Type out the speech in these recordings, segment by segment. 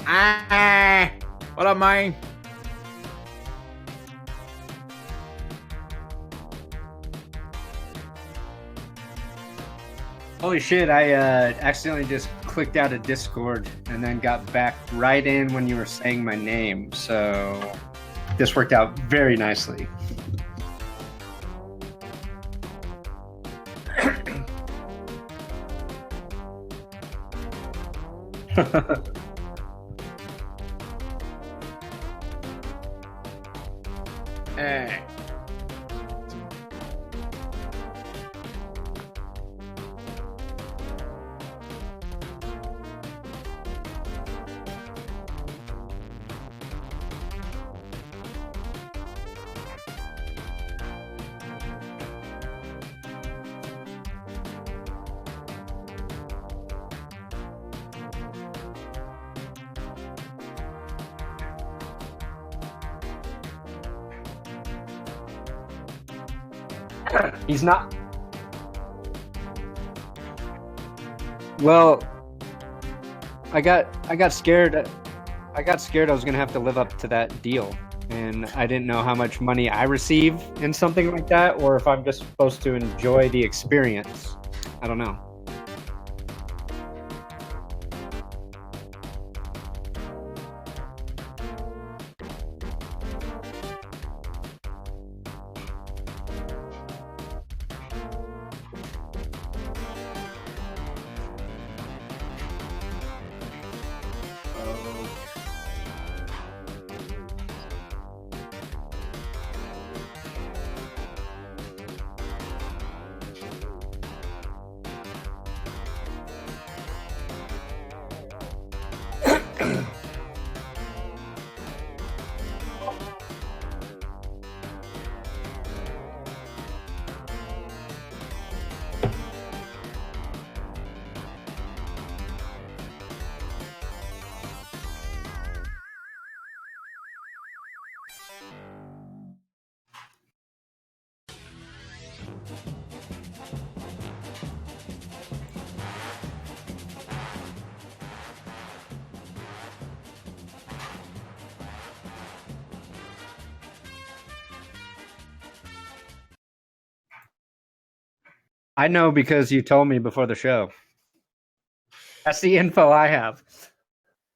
What up, man? Holy shit, I accidentally just clicked out of Discord and then got back right in when you were saying my name. So this worked out very nicely. Hey. He's not. Well, I got scared. I got scared I was gonna have to live up to that deal, and I didn't know how much money I receive in something like that, or if I'm just supposed to enjoy the experience. I don't know. I know because you told me before the show. That's the info I have.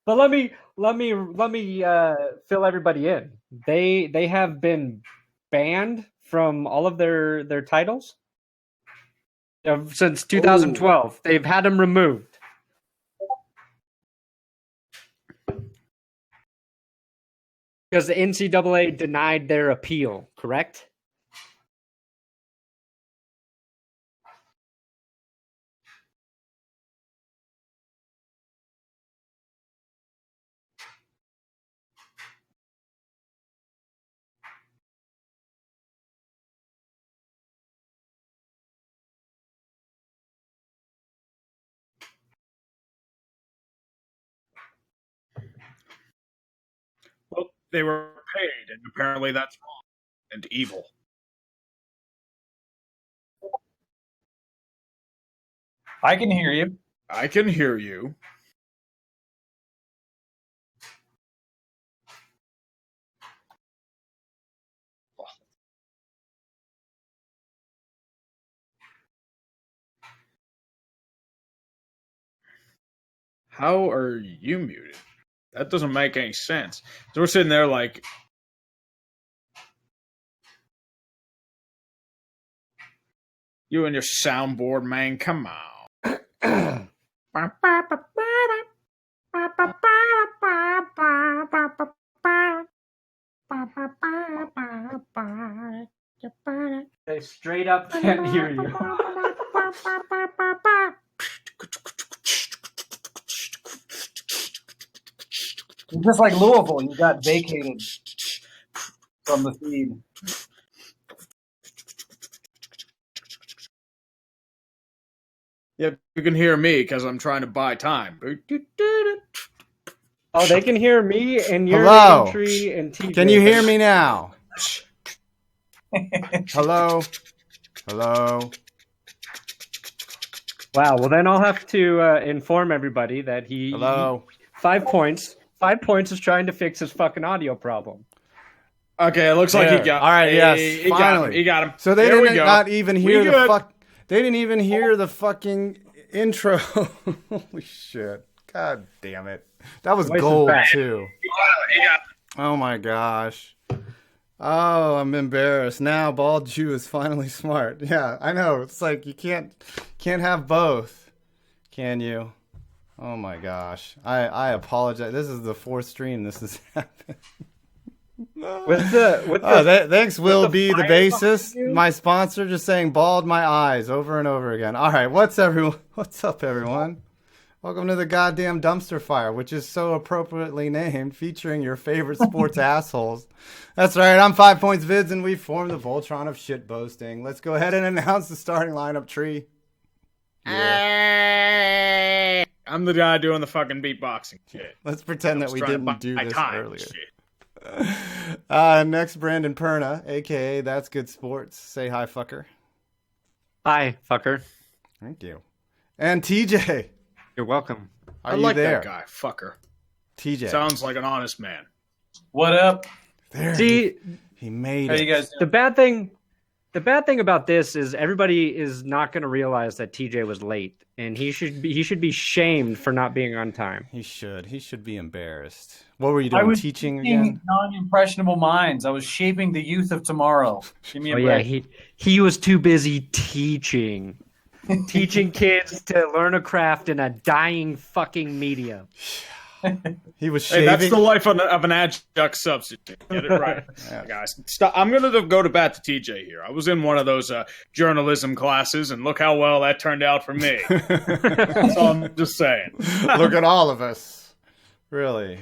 But let me fill everybody in. They have been banned from all of their titles since 2012. Ooh. They've had them removed. Because the NCAA denied their appeal, correct? Well, they were paid, and apparently that's wrong and evil. I can hear you. I can hear you. How are you muted? That doesn't make any sense. So we're sitting there like, you and your soundboard, man, come on. They straight up can't hear you. Just like Louisville, you got vacated from the feed. Yeah, you can hear me because I'm trying to buy time. Oh, they can hear me and UrinatingTree and TJ. Can you hear me now? Hello? Hello? Wow, well then I'll have to inform everybody that he... Hello? 5 points 5 points is trying to fix his fucking audio problem. Okay, it looks like he got. All right, yes, he finally. got him. So they There we didn't go. not even hear We the good. fuck. They didn't even hear the fucking intro. Holy shit! God damn it! That was Voice is gold back. too. He got Oh my gosh. Oh, I'm embarrassed now. Bald Jew is finally smart. Yeah, I know. It's like you can't have both, can you? Oh my gosh. I apologize. This is the fourth stream this has happened. Thanks, Will be the fire bassist, behind you? my sponsor, just saying bald my eyes over and over again. All right, what's up, everyone? Welcome to the goddamn dumpster fire, which is so appropriately named, featuring your favorite sports assholes. That's right, I'm 5 Points Vids, and we form the Voltron of shitposting. Let's go ahead and announce the starting lineup tree. Yeah. I'm the guy doing the fucking beatboxing shit. Let's pretend that we didn't do buy this time earlier. shit. Next, Brandon Perna, a.k.a. That's Good Sports. Say hi, fucker. Hi, fucker. Thank you. And TJ. You're welcome. Are I you like there? that guy, fucker. TJ. Sounds like an honest man. What up? There. See, He made How it. you guys doing? the bad thing about this is everybody is not going to realize that TJ was late, and he should be shamed for not being on time. He should be embarrassed. What were you I doing? was Teaching teaching again? non-impressionable minds. I was shaping the youth of tomorrow. Give me a Oh yeah, break. he was too busy teaching kids to learn a craft in a dying fucking medium. He was Hey, shaving. that's the life of an adjunct substitute. Get it right, Yeah. guys. Stop. I'm going to go to bat to TJ here. I was in one of those journalism classes, and look how well that turned out for me. That's all I'm just saying. Look at all of us. Really.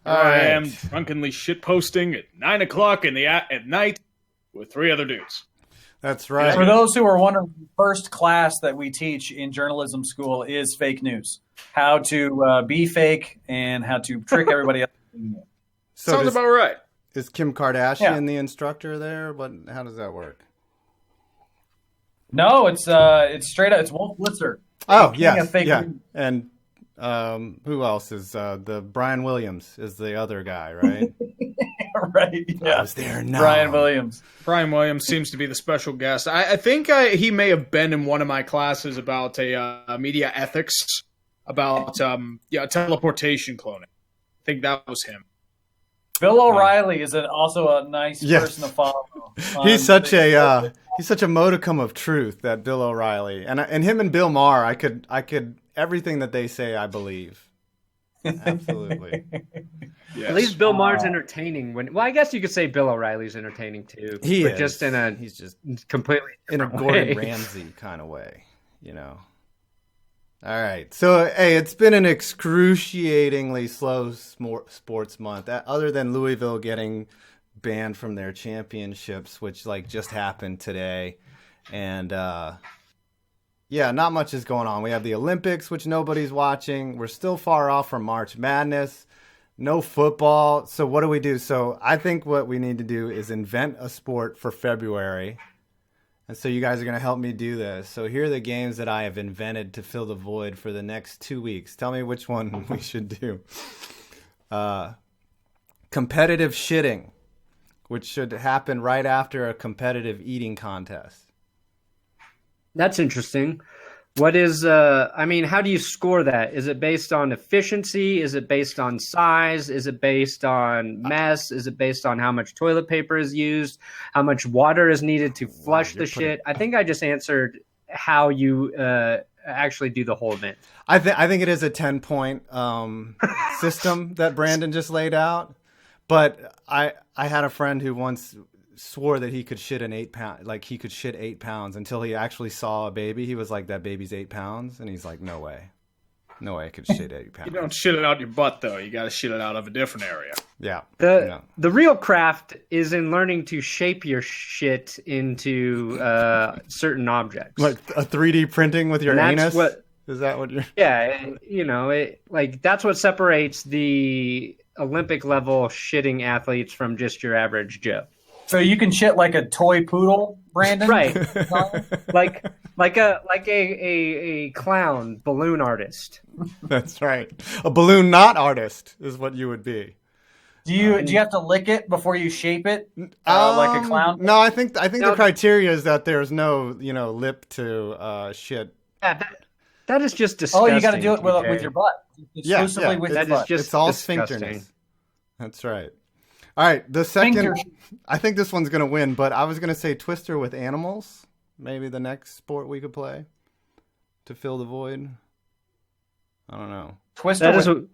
All I right. am drunkenly shitposting at 9 o'clock at night with 3 other dudes. That's right. For those who are wondering, the first class that we teach in journalism school is fake news. How to be fake and how to trick everybody else. So Sounds about right. is Kim Kardashian Yeah. the instructor there? How does that work? No, it's straight up. It's Wolf Blitzer. Oh, King yes. of fake Yeah. news. And who else is the Brian Williams is the other guy, right? Right. I Yeah. was there. No. Brian Williams. Brian Williams seems to be the special guest. I think he may have been in one of my classes about media ethics, about teleportation cloning. I think that was him. Bill O'Reilly is also a nice Yes. person to follow. He's such a modicum of truth, that Bill O'Reilly, and him and Bill Maher. I could everything that they say, I believe. Absolutely. Yes. At least Bill Maher's entertaining. I guess you could say Bill O'Reilly's entertaining too. He but is. just in He's just completely in a different Gordon way. Ramsay kind of way, you know. All right. So, hey, it's been an excruciatingly slow sports month, other than Louisville getting banned from their championships, which just happened today. And yeah, not much is going on. We have the Olympics, which nobody's watching. We're still far off from March Madness. No football. So what do we do? So I think what we need to do is invent a sport for February. And so you guys are going to help me do this. So here are the games that I have invented to fill the void for the next 2 weeks. Tell me which one we should do. Competitive shitting, which should happen right after a competitive eating contest. That's interesting. What is, how do you score that? Is it based on efficiency? Is it based on size? Is it based on mess? Is it based on how much toilet paper is used? How much water is needed to flush the shit? I think I just answered how you actually do the whole event. I think it is a 10-point system that Brandon just laid out. But I had a friend who once swore that he could shit an 8 pound, he could shit 8 pounds until he actually saw a baby. He was like, that baby's 8 pounds. And he's like, no way I could shit 8 pounds. You don't shit it out your butt, though. You got to shit it out of a different area. Yeah. The real craft is in learning to shape your shit into certain objects. Like a 3D printing with your And anus? that's what- Is that what you're... Yeah, that's what separates the Olympic level shitting athletes from just your average Joe. So you can shit like a toy poodle, Brandon? Right. like a clown balloon artist. That's right. A balloon knot artist is what you would be. Do you have to lick it before you shape it, like a clown? No, I think the criteria is that there's no lip to shit. Yeah, that is just disgusting. Oh, you got to do it with your butt. Exclusively with your butt. It's all disgusting. sphincterness. That's right. All right, the second. I think this one's gonna win, but I was gonna say Twister with animals. Maybe the next sport we could play to fill the void. I don't know. Twister with,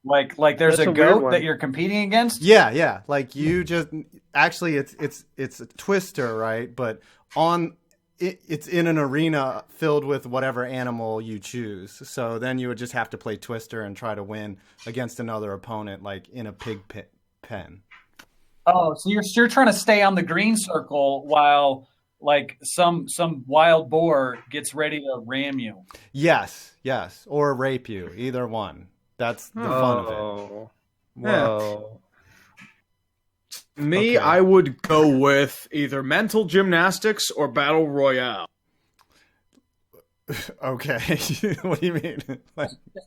like there's a goat that you're competing against? Yeah. Like you just actually it's a twister, right? But it's in an arena filled with whatever animal you choose. So then you would just have to play Twister and try to win against another opponent, like in a pig pen. Oh, so you're trying to stay on the green circle while like some wild boar gets ready to ram you. Yes, or rape you. Either one. That's the fun of it. Whoa. Me, okay. I would go with either mental gymnastics or battle royale. Okay. What do you mean?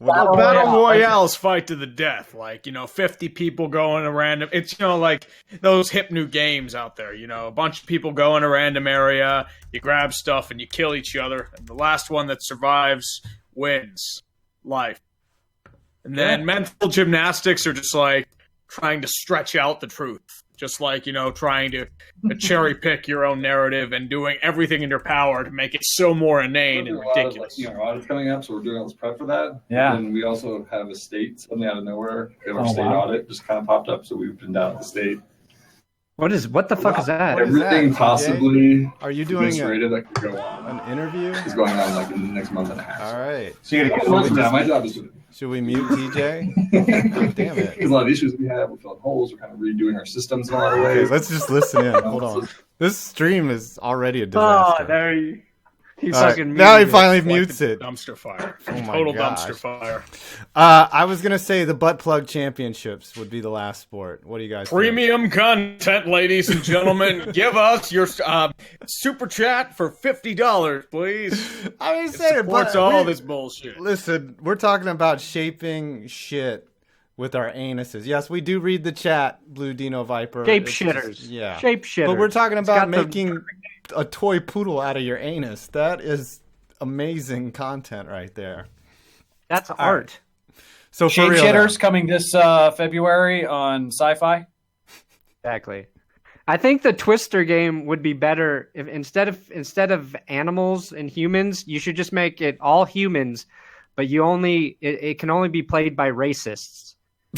Battle royales fight to the death. 50 people go in a random... It's, like those hip new games out there. A bunch of people go in a random area, you grab stuff, and you kill each other. And the last one that survives wins life. And then mental gymnastics are just like trying to stretch out the truth. Just like, trying to cherry pick your own narrative and doing everything in your power to make it so more inane and ridiculous. Our audit's coming up, so we're doing all this prep for that. Yeah. And we also have a state suddenly out of nowhere. We have our state audit just kind of popped up, so we've been down at the state. What the fuck is that? Everything possibly are you doing administrative that could go on. An interview? Is going on in the next month and a half. All right. So you gotta get my job is to... Should we mute TJ? Damn it. Because a lot of issues we have, we're filling holes, we're kind of redoing our systems in a lot of ways. Okay, let's just listen in. Hold on. This stream is already a disaster. Oh, there you... He fucking now he finally mutes it. Dumpster fire. Oh my Total gosh. dumpster fire. I was gonna say the butt plug championships would be the last sport. What do you guys Premium think? Content, ladies and gentlemen. Give us your super chat for $50, please. I was saying, supports all this bullshit. Listen, we're talking about shaping shit with our anuses. Yes, we do read the chat, Blue Dino Viper. Shape shitters. Yeah. Shape shitters. But we're talking about making a toy poodle out of your anus. That is amazing content right there. That's art. So Shape for real, shitters coming this February on Sci-Fi. Exactly. I think the Twister game would be better if instead of animals and humans, you should just make it all humans, but it can only be played by racists,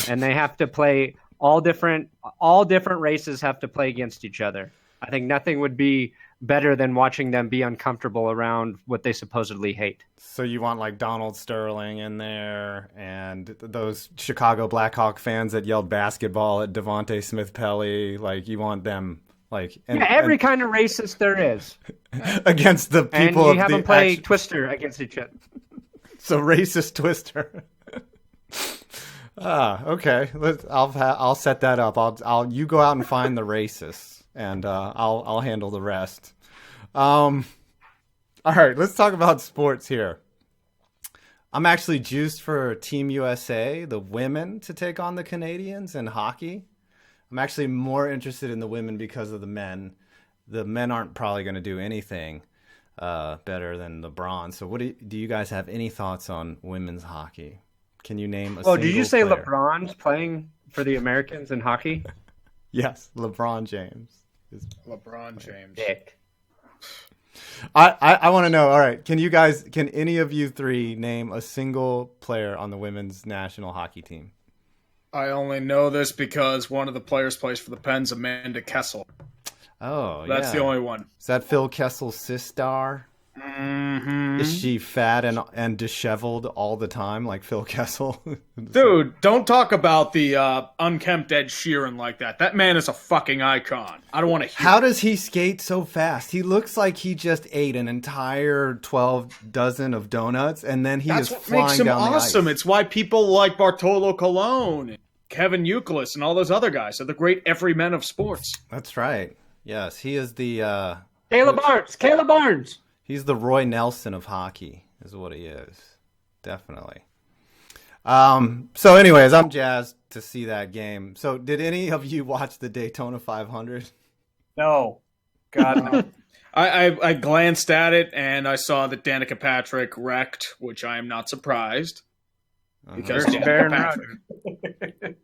and they have to play all different races have to play against each other. I think nothing would be better than watching them be uncomfortable around what they supposedly hate. So you want like Donald Sterling in there and those Chicago Blackhawk fans that yelled basketball at Devontae Smith-Pelly, like you want them like... every kind of racist there is. Against the people and you have them play Twister against each other. So racist Twister. Okay. I'll set that up. You go out and find the racists. And I'll handle the rest. All right, let's talk about sports here. I'm actually juiced for Team USA, the women, to take on the Canadians in hockey. I'm actually more interested in the women because of the men. The men aren't probably going to do anything better than LeBron. So do you guys have any thoughts on women's hockey? Can you name a single did you say player? LeBron's playing for the Americans in hockey? Yes, LeBron James. LeBron James. Dick. I want to know. All right, can any of you three name a single player on the women's national hockey team? I only know this because one of the players plays for the Pens, Amanda Kessel. Oh, that's the only one. Is that Phil Kessel's sister? Mm-hmm. Is she fat and disheveled all the time like Phil Kessel? Dude, don't talk about the unkempt Ed Sheeran like that. That man is a fucking icon. I don't want to hear How does he skate so fast? He looks like he just ate an entire 12 dozen of donuts and then he is flying down the ice. That's what makes him awesome. It's why people like Bartolo Colon. Kevin Youkilis and all those other guys. They're the great everymen of sports. That's right. Yes, he is the Caleb Barnes. He's the Roy Nelson of hockey, is what he is. Definitely. So anyways, I'm jazzed to see that game. So did any of you watch the Daytona 500? No. God, no. I glanced at it and I saw that Danica Patrick wrecked, which I am not surprised. Because Danica Patrick,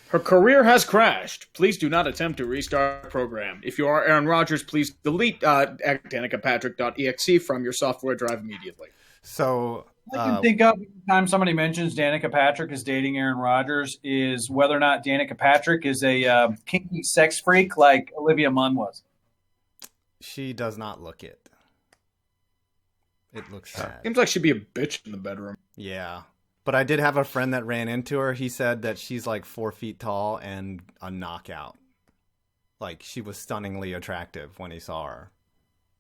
her career has crashed. Please do not attempt to restart the program. If you are Aaron Rodgers, please delete DanicaPatrick.exe from your software drive immediately. So I can think of every time somebody mentions Danica Patrick is dating Aaron Rodgers is whether or not Danica Patrick is a kinky sex freak like Olivia Munn was. She does not look it. It looks sad. Seems like she'd be a bitch in the bedroom. Yeah. But I did have a friend that ran into her. He said that she's like 4 feet tall and a knockout. Like, she was stunningly attractive when he saw her.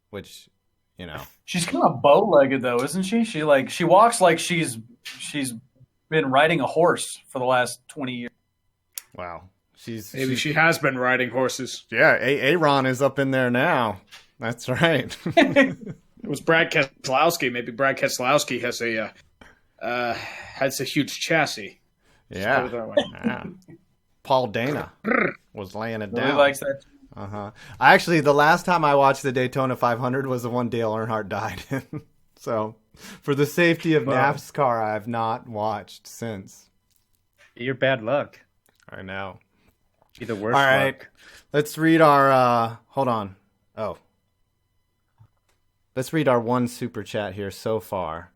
Which, you know. She's kind of bow-legged, though, isn't she? She walks like she's been riding a horse for the last 20 years. Wow. Maybe she has been riding horses. Yeah, Aaron is up in there now. That's right. It was Brad Keselowski. Maybe Brad Keselowski has a huge chassis. Yeah. Paul Dana was laying it down. Really likes that. Actually, the last time I watched the Daytona 500 was the one Dale Earnhardt died in. So, for the safety of NASCAR, I have not watched since. You're bad luck. I know. Be the worst. All right, luck. Let's read our. Hold on. Let's read our one super chat here so far.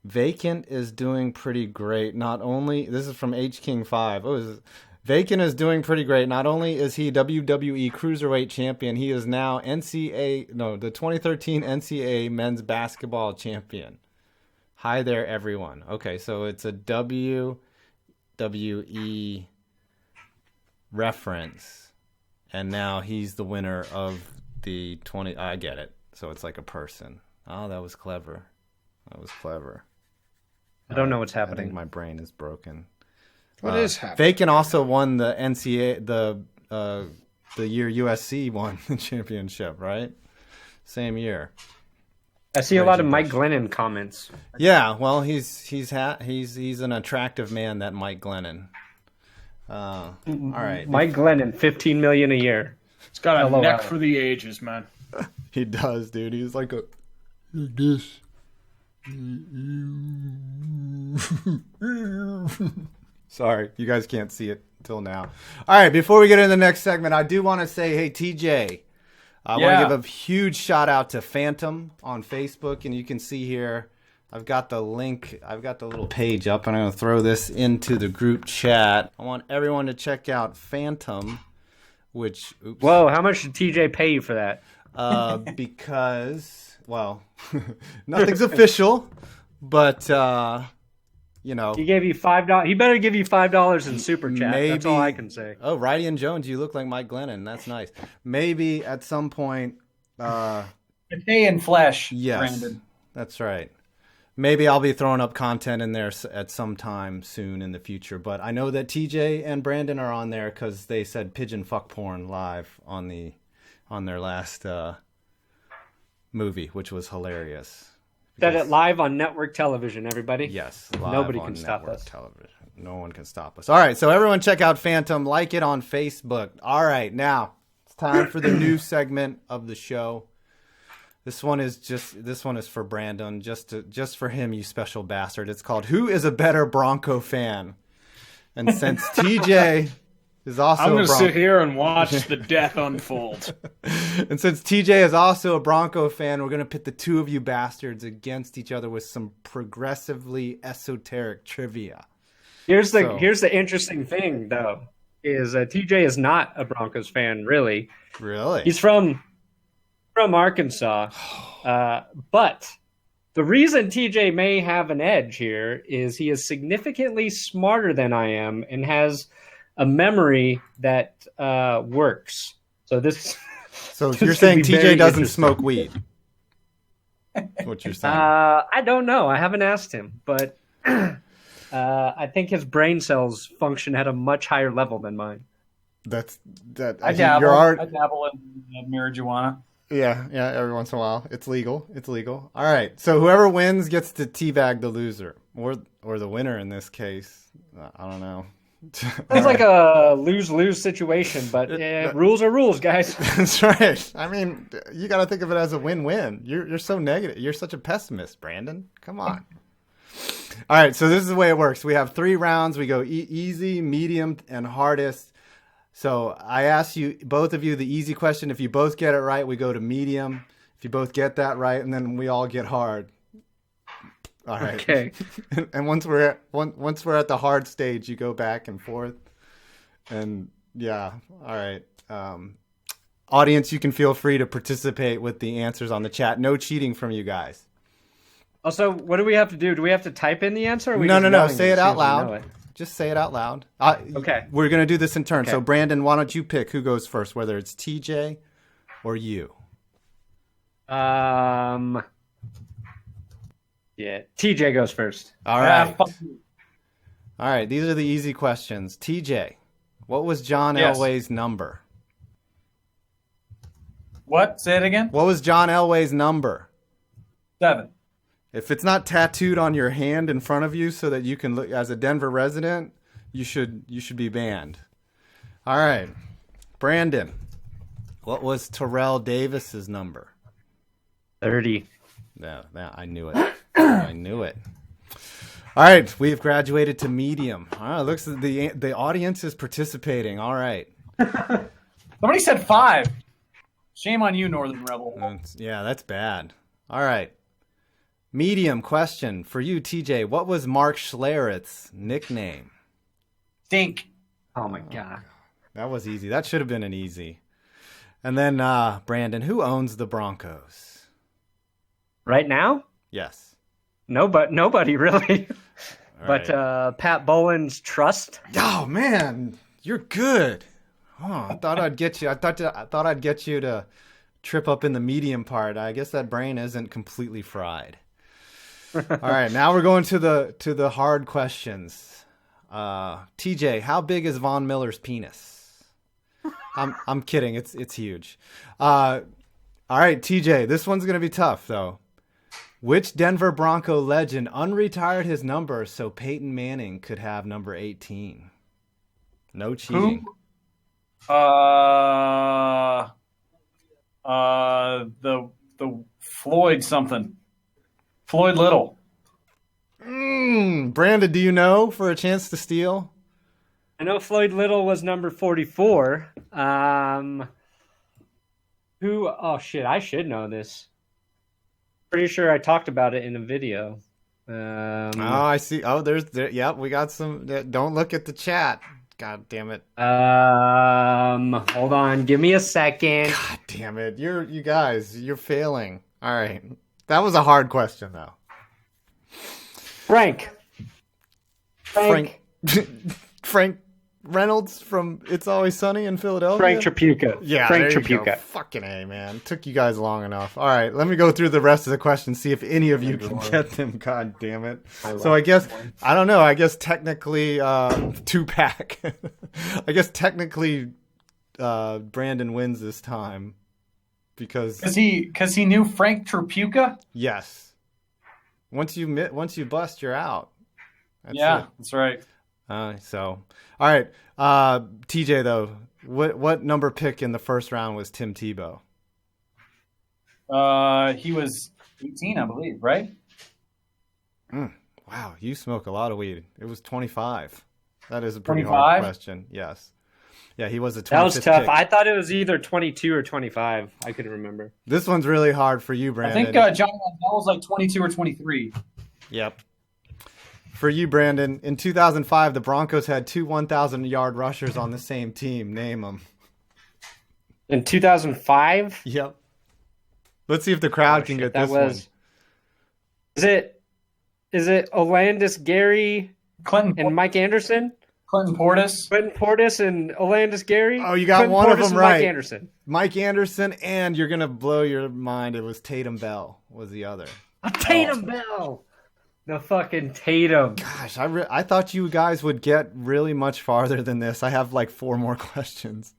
Vacant is doing pretty great. Not only this is from H King 5. Vacant is doing pretty great. Not only is he WWE Cruiserweight Champion, he is now the 2013 NCAA Men's Basketball Champion. Hi there, everyone. Okay, so it's a WWE reference, and now he's the winner of the 20. I get it. So it's like a person. Oh, that was clever. I don't know what's I happening. think my brain is broken. What is happening? Vacant also won the NCAA, the year USC won the championship, right? Same year. I see a lot of Mike Glennon comments. Yeah, well, he's an attractive man, that Mike Glennon. All right, Mike Glennon, $15 million a year. It's got a LOL. neck for the ages, man. he does, dude. He's like this. Sorry, you guys can't see it until now. All right, before we get into the next segment, I do want to say, hey, TJ, I want to give a huge shout out to Phantom on Facebook, and you can see here, I've got the link, I've got the little page up, and I'm going to throw this into the group chat. I want everyone to check out Phantom, which, Whoa, how much did TJ pay you for that? Because, well, nothing's official, but, you know. He gave you $5. He better give you $5 in super chat. Maybe, that's all I can say. Oh, Ryan Jones, you look like Mike Glennon. That's nice. Maybe at some point. A day in flesh, Yes, Brandon. that's right. Maybe I'll be throwing up content in there at some time soon in the future. But I know that TJ and Brandon are on there because they said pigeon fuck porn live on their last movie, which was hilarious. Said it live on network television, everybody. Yes. Live Nobody on can stop network us. television. No one can stop us. All right, so everyone check out Phantom. Like it on Facebook. All right, now it's time for the new segment of the show. This one is for Brandon, just for him, you special bastard. It's called Who is a Better Bronco Fan? And since TJ is also I'm going to sit here and watch the death unfold. And since TJ is also a Bronco fan, we're going to pit the two of you bastards against each other with some progressively esoteric trivia. Here's the interesting thing, though, is TJ is not a Broncos fan, really. Really? He's from Arkansas. But the reason TJ may have an edge here is he is significantly smarter than I am and has a memory that works. So you're saying TJ doesn't smoke weed? What you're saying? I don't know. I haven't asked him, but I think his brain cells function at a much higher level than mine. I dabble in marijuana. Yeah, every once in a while. It's legal. All right. So whoever wins gets to teabag the loser. Or the winner in this case. I don't know. It's like a lose-lose situation, but rules are rules, guys. That's right. I mean, you got to think of it as a win-win. You're so negative. You're such a pessimist, Brandon. Come on. All right, so this is the way it works. We have 3 rounds. We go easy, medium, and hardest. So I ask you, both of you, the easy question. If you both get it right, we go to medium. If you both get that right, and then we all get hard. All right. Okay. And once we're at the hard stage, you go back and forth. And yeah, all right. Audience, you can feel free to participate with the answers on the chat. No cheating from you guys. Also, what do we have to do? Do we have to type in the answer? Or No. Say it out loud. Just say it out loud. Okay. We're going to do this in turn. Okay. So, Brandon, why don't you pick who goes first, whether it's TJ or you? Yeah, TJ goes first. All right. All right. These are the easy questions. TJ, what was John Elway's number? What? Say it again. What was John Elway's number? 7. If it's not tattooed on your hand in front of you so that you can look as a Denver resident, you should be banned. All right. Brandon, what was Terrell Davis's number? 30. No, I knew it. I knew it. All right, we've graduated to medium. All right, looks like the audience is participating. All right. Somebody said 5. Shame on you, Northern Rebel. Yeah, that's bad. All right. Medium question for you, TJ. What was Mark Schlereth's nickname? Stink. Oh my god. That was easy. That should have been an easy. And then Brandon, who owns the Broncos? Right now? Yes. Nobody really. Right. But Pat Bowen's trust. Oh man, you're good. Oh, I thought I'd get you. I thought I'd get you to trip up in the medium part. I guess that brain isn't completely fried. All right, now we're going to the hard questions. TJ, how big is Von Miller's penis? I'm kidding. It's huge. All right, TJ, this one's gonna be tough though. Which Denver Bronco legend unretired his number so Peyton Manning could have number 18? No cheating. Who? The Floyd something. Floyd Little. Brandon, do you know for a chance to steal? I know Floyd Little was number 44. Who? Oh shit! I should know this. Pretty sure I talked about it in a video. I see. Oh, yeah, we got some. Don't look at the chat. God damn it. Hold on. Give me a second. God damn it. You guys, you're failing. All right. That was a hard question, though. Frank Reynolds from It's Always Sunny in Philadelphia? Frank Tripucka. Yeah, Frank there you Tripucka. go. Fucking A, man. Took you guys long enough. All right, let me go through the rest of the questions, see if any of you can get them. God damn it. So I guess, I don't know, I guess technically, 2-pack. I guess technically Brandon wins this time. Because he knew Frank Tripucka? Yes. Once you bust, you're out. That's right. All right. TJ though, what number pick in the first round was Tim Tebow? He was 18, I believe, right? Wow, you smoke a lot of weed. It was 25. That is a pretty 25? hard question. Yes. Yeah, he was a 25th That was tough. pick. I thought it was either 22 or 25. I couldn't remember. This one's really hard for you, Brandon. I think Johnny Manziel was like 22 or 23. Yep. For you, Brandon, in 2005, the Broncos had 2 1,000-yard rushers on the same team. Name them. In 2005? Yep. Let's see if the crowd can get this one. Is it Olandis Gary and Mike Anderson? Clinton Portis and Olandis Gary? Oh, you got Clinton one Portis of them and right. Mike Anderson. Mike Anderson, and you're going to blow your mind. It was Tatum Bell was the other. Tatum Bell. The fucking Tatum. Gosh, I thought you guys would get really much farther than this. I have like 4 more questions.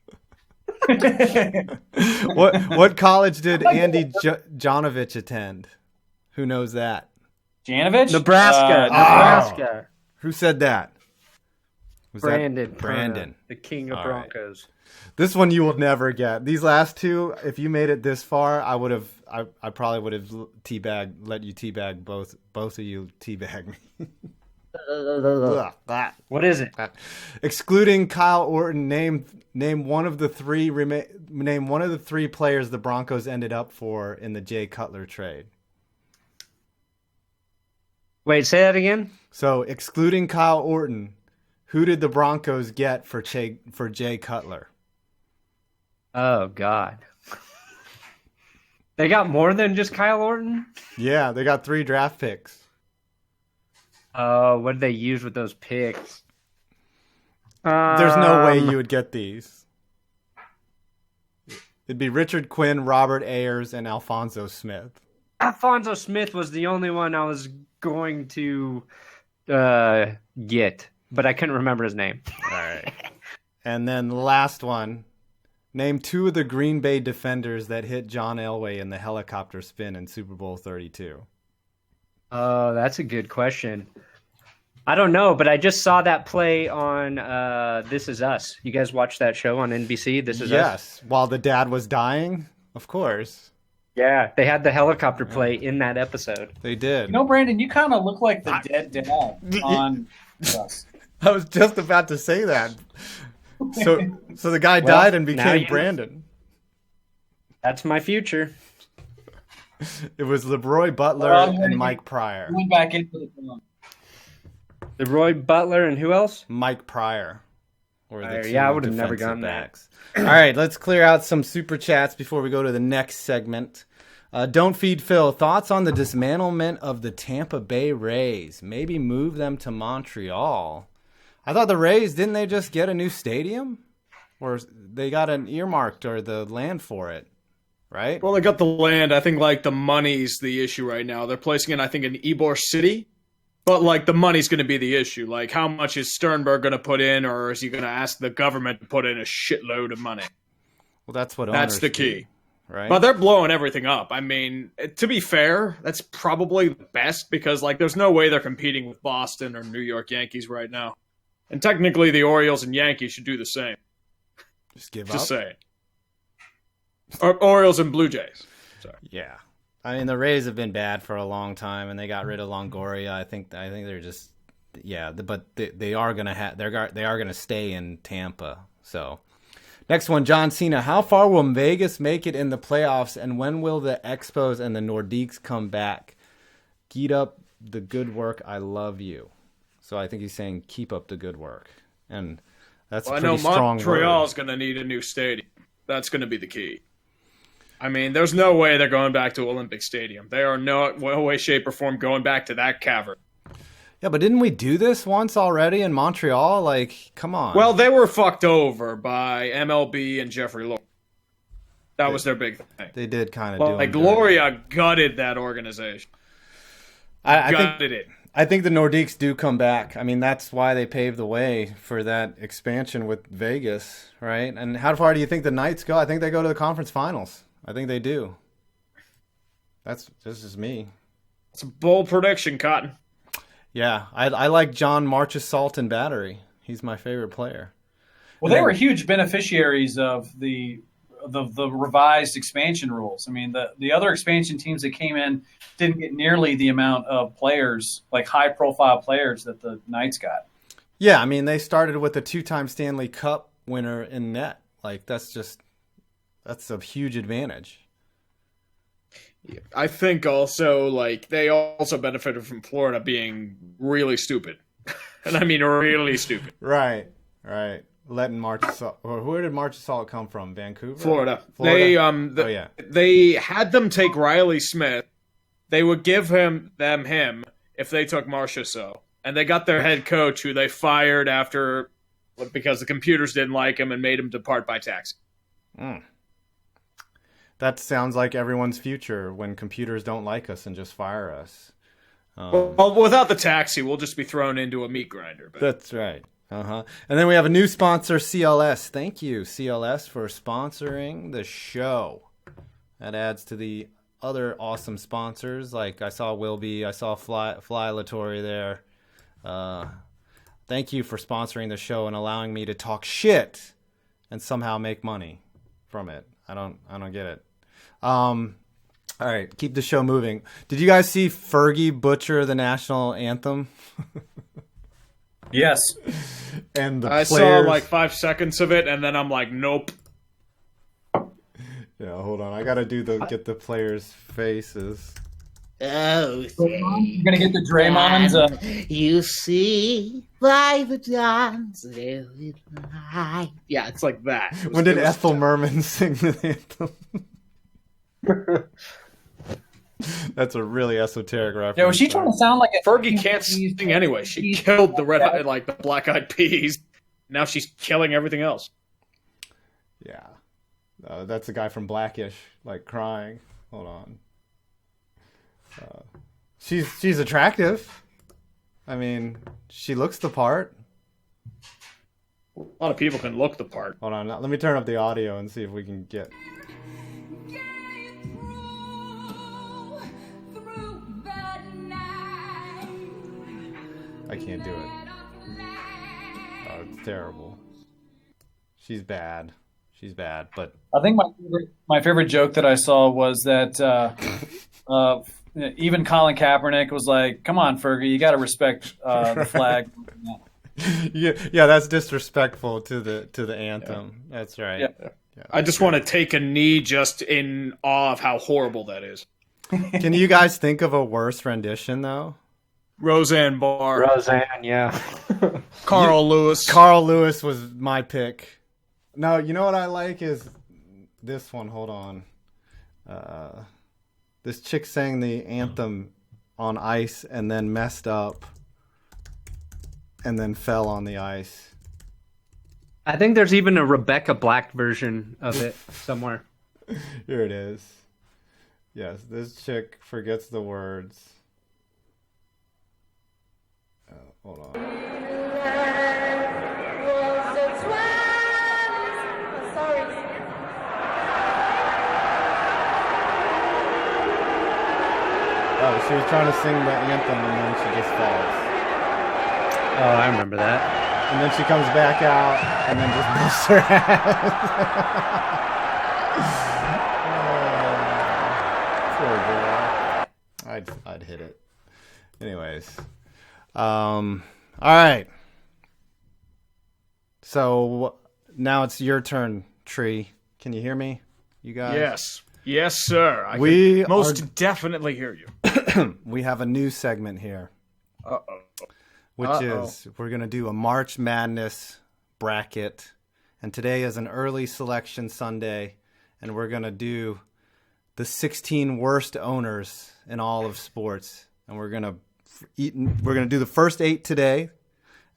What college did Andy Janovich attend? Who knows that? Janovich? Nebraska. Who said that? Was Brandon. that Brandon? The king of All right. Broncos. This one you will never get. These last two, if you made it this far, I probably would have let you teabag both of you teabag me. What is it? Excluding Kyle Orton, name one of the three players the Broncos ended up for in the Jay Cutler trade. Wait, say that again? So, excluding Kyle Orton, who did the Broncos get for Jay Cutler? Oh, God. They got more than just Kyle Orton? Yeah, they got 3 draft picks. Oh, what did they use with those picks? There's no way you would get these. It'd be Richard Quinn, Robert Ayers, and Alfonso Smith. Alfonso Smith was the only one I was going to get, but I couldn't remember his name. All right. And then the last one. Name 2 of the Green Bay defenders that hit John Elway in the helicopter spin in Super Bowl 32. Oh, that's a good question. I don't know, but I just saw that play on This Is Us. You guys watch that show on NBC, This Is Us? Yes, while the dad was dying, of course. Yeah, they had the helicopter play in that episode. They did. You know, Brandon, you kind of look like the dead dad on us. I was just about to say that. So the guy died and became Brandon. That's my future. It was LeRoy Butler and Mike Pryor. Went back into the film. Roy Butler and who else? Mike Pryor. Yeah, I would have never gotten that. All right, let's clear out some super chats before we go to the next segment. Don't Feed Phil. Thoughts on the dismantlement of the Tampa Bay Rays? Maybe move them to Montreal. I thought the Rays, didn't they just get a new stadium? Or they got an earmarked or the land for it, right? Well, they got the land. I think, like, the money's the issue right now. They're placing it, I think, in Ybor City. But, like, the money's going to be the issue. Like, how much is Sternberg going to put in, or is he going to ask the government to put in a shitload of money? Well, that's the key. Right? But they're blowing everything up. I mean, to be fair, that's probably the best because, like, there's no way they're competing with Boston or New York Yankees right now. And technically, the Orioles and Yankees should do the same. Just give up? Just saying. Orioles and Blue Jays. Sorry. Yeah. I mean, the Rays have been bad for a long time, and they got rid of Longoria. I think they're just, but they are gonna stay in Tampa. So, next one, John Cena. How far will Vegas make it in the playoffs, and when will the Expos and the Nordiques come back? Keep up the good work. I love you. So I think he's saying keep up the good work, and that's a pretty strong word. Montreal's going to need a new stadium. That's going to be the key. I mean, there's no way they're going back to Olympic Stadium. They are no way, shape, or form going back to that cavern. Yeah, but didn't we do this once already in Montreal? Like, come on. Well, they were fucked over by MLB and Jeffrey Loria. That was their big thing. They did kind of do it. Like, Gloria gutted that organization. Gutted it. I think the Nordiques do come back. I mean, that's why they paved the way for that expansion with Vegas, right? And how far do you think the Knights go? I think they go to the conference finals. I think they do. This is me. It's a bold prediction, Cotton. Yeah, I like John Marchessault in Battery. He's my favorite player. Well, they were huge beneficiaries of the revised expansion rules. I mean, the other expansion teams that came in didn't get nearly the amount of players, like high-profile players, that the Knights got. Yeah, I mean, they started with a 2-time Stanley Cup winner in net. Like, that's a huge advantage. I think also, like, they also benefited from Florida being really stupid. And I mean really stupid. Right. Letting Marchessault, or where did Marchessault come from? Vancouver? Florida. They they had them take Riley Smith. They would give him if they took Marchessault. And they got their head coach, who they fired because the computers didn't like him and made him depart by taxi. That sounds like everyone's future when computers don't like us and just fire us. Well, without the taxi, we'll just be thrown into a meat grinder. But. That's right. And then we have a new sponsor, CLS. Thank you, CLS, for sponsoring the show. That adds to the other awesome sponsors. Like I saw Wilby, I saw Fly Latore there. Thank you for sponsoring the show and allowing me to talk shit and somehow make money from it. I don't get it. All right, keep the show moving. Did you guys see Fergie butcher the national anthem? Yes. And I saw like 5 seconds of it, and then I'm like, nope. Yeah, hold on. I gotta get the players' faces. Oh, You're gonna get the Draymonds. you see, by the dawn's early light. Yeah, it's like that. When did Ethel Merman sing the anthem? That's a really esoteric reference. Yeah, was she trying to sound like a Fergie can't sing anyway. She killed the the Black Eyed Peas. Now she's killing everything else. Yeah. That's a guy from Blackish, like crying. Hold on. She's attractive. I mean, she looks the part. A lot of people can look the part. Hold on, let me turn up the audio and see if we can get. I can't do it. Oh, it's terrible. She's bad. She's bad, but I think my favorite joke that I saw was that even Colin Kaepernick was like, "Come on, Fergie, you got to respect the flag." yeah, that's disrespectful to the anthem. Yeah. That's right. Yeah. Yeah, I just want to take a knee just in awe of how horrible that is. Can you guys think of a worse rendition though? Roseanne Barr. Roseanne, yeah. Carl Lewis. Carl Lewis was my pick. No, you know what I like is this one. Hold on. This chick sang the anthem on ice and then messed up and then fell on the ice. I think there's even a Rebecca Black version of it somewhere. Here it is. Yes, this chick forgets the words. Hold on. Oh, she was trying to sing the anthem and then she just falls. Oh, I remember that. And then she comes back out and then just busts her ass. Poor girl. I'd hit it. Anyways. All right. So now it's your turn, Tree. Can you hear me, you guys? Yes, sir. I We can most definitely hear you. We have a new segment here, which is we're going to do a March Madness bracket. And today is an early selection Sunday, and we're going to do the 16 worst owners in all of sports. And we're going to do the first 8 today,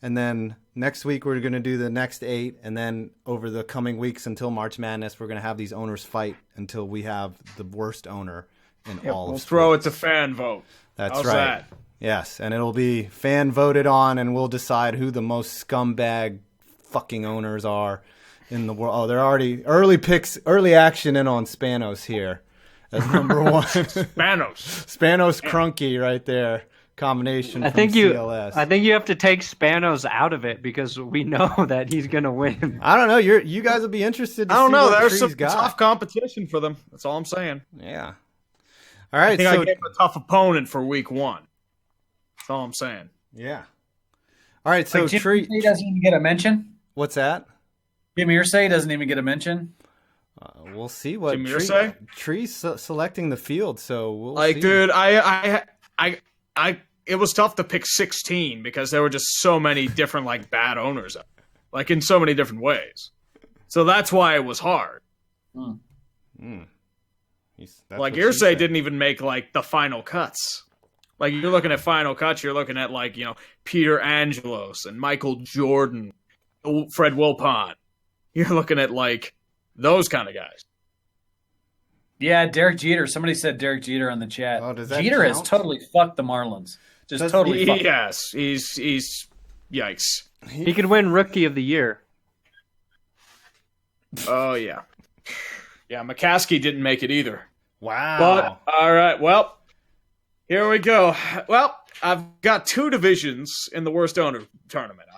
and then next week we're going to do the next 8, and then over the coming weeks until March Madness, we're going to have these owners fight until we have the worst owner in all we'll of sports. throw it to fan vote. That's How's right. that? Yes, and it'll be fan voted on, and we'll decide who the most scumbag fucking owners are in the world. Oh, they're already early picks, early action in on Spanos here as number one. Spanos Crunky right there. Combination. I think CLS. I think you have to take Spanos out of it because we know that he's gonna win. I don't know. You guys will be interested to I don't see know. what There's Tree's some got. tough competition for them. That's all I'm saying. Yeah. All right. I think So I gave a tough opponent for week 1. That's all I'm saying. yeah. All right. So Like Jim Tree. Irsay doesn't even get a mention. What's that? Jim Irsay doesn't even get a mention. We'll see what Jim Irsay? Tree's selecting the field. So we'll Like, see. dude, it was tough to pick 16 because there were just so many different like bad owners, like in so many different ways. So that's why it was hard. That's Like what she Irsay said. didn't even make like the final cuts. Like you're looking at final cuts, you're looking at like Peter Angelos and Michael Jordan, Fred Wilpon. You're looking at like those kind of guys. Yeah, Derek Jeter. Somebody said Derek Jeter on the chat. Oh, does that Jeter has count? totally fucked the Marlins. Just Does- totally fucked them. Yes, he's yikes. He could win Rookie of the Year. Oh yeah, yeah. McCaskey didn't make it either. Wow. But all right, well, here we go. Well, I've got 2 divisions in the worst owner tournament.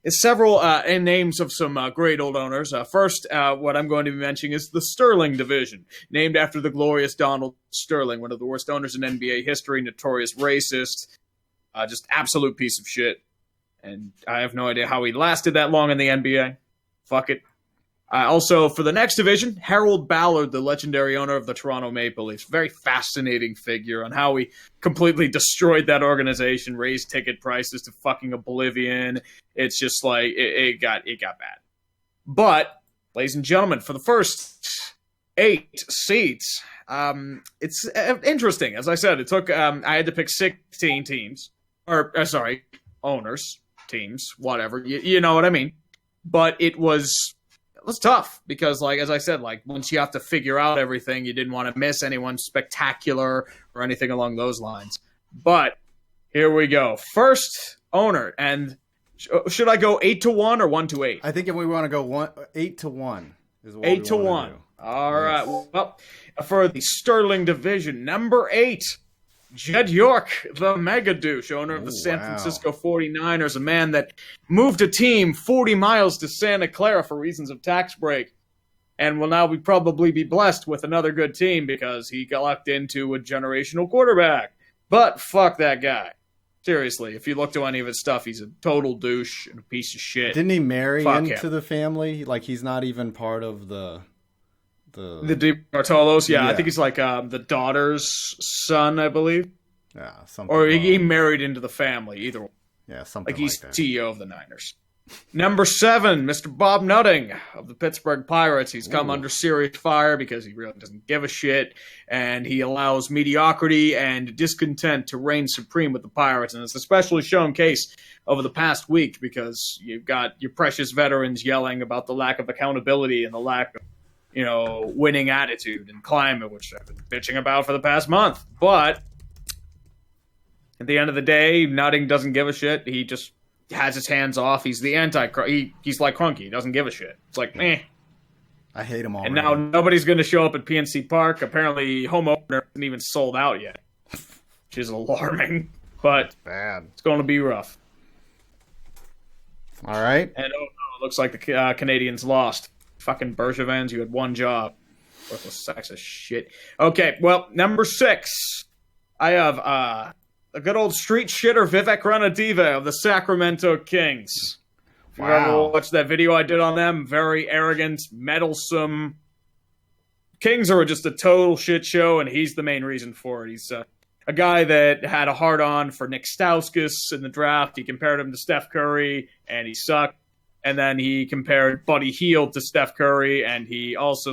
It's several names of some great old owners. First, what I'm going to be mentioning is the Sterling division, named after the glorious Donald Sterling, one of the worst owners in NBA history, notorious racist, just absolute piece of shit. And I have no idea how he lasted that long in the NBA. Fuck it. Also, for the next division, Harold Ballard, the legendary owner of the Toronto Maple Leafs. Very fascinating figure on how he completely destroyed that organization, raised ticket prices to fucking oblivion. It's just like, it got bad. But, ladies and gentlemen, for the first 8 seats, it's interesting. As I said, it took, I had to pick 16 teams. Owners, teams, whatever. You know what I mean. But it was tough because, like, as I said, like, once you have to figure out everything, you didn't want to miss anyone spectacular or anything along those lines. But here we go. First owner, and should I go 8-1 or 1-8? I think if we want to go 8-1 is what 8-1. All right. Well, for the Sterling division, number 8. Jed York, the mega douche, owner of the San Francisco 49ers, a man that moved a team 40 miles to Santa Clara for reasons of tax break, and will now probably be blessed with another good team because he got locked into a generational quarterback. But fuck that guy. Seriously, if you look to any of his stuff, he's a total douche and a piece of shit. Didn't he marry Fuck into him. the family? Like, he's not even part of the Di Bartolos, yeah, Yeah. I think he's like the daughter's son, I believe. Yeah, something. Or he married into the family, either way. Yeah, something Like he's that. CEO of the Niners. Number 7, Mr. Bob Nutting of the Pittsburgh Pirates. He's come under serious fire because he really doesn't give a shit, and he allows mediocrity and discontent to reign supreme with the Pirates. And it's especially shown case over the past week because you've got your precious veterans yelling about the lack of accountability and the lack of, winning attitude and climate, which I've been bitching about for the past month. But at the end of the day, Nutting doesn't give a shit. He just has his hands off. He's the he's like Crunky. He doesn't give a shit. It's like, meh. I hate him already. And now nobody's going to show up at PNC Park. Apparently, home opener isn't even sold out yet, which is alarming. But Bad. it's going to be rough. All right. And oh no, it looks like the Canadians lost. Fucking Bergevins, you had one job. Worthless sacks of shit. Okay, well, number 6. I have a good old street shitter Vivek Ranadive of the Sacramento Kings. If you ever watched that video I did on them, very arrogant, meddlesome. Kings are just a total shit show, and he's the main reason for it. He's a guy that had a hard-on for Nick Stauskas in the draft. He compared him to Steph Curry, and he sucked. And then he compared Buddy Hield to Steph Curry, and he also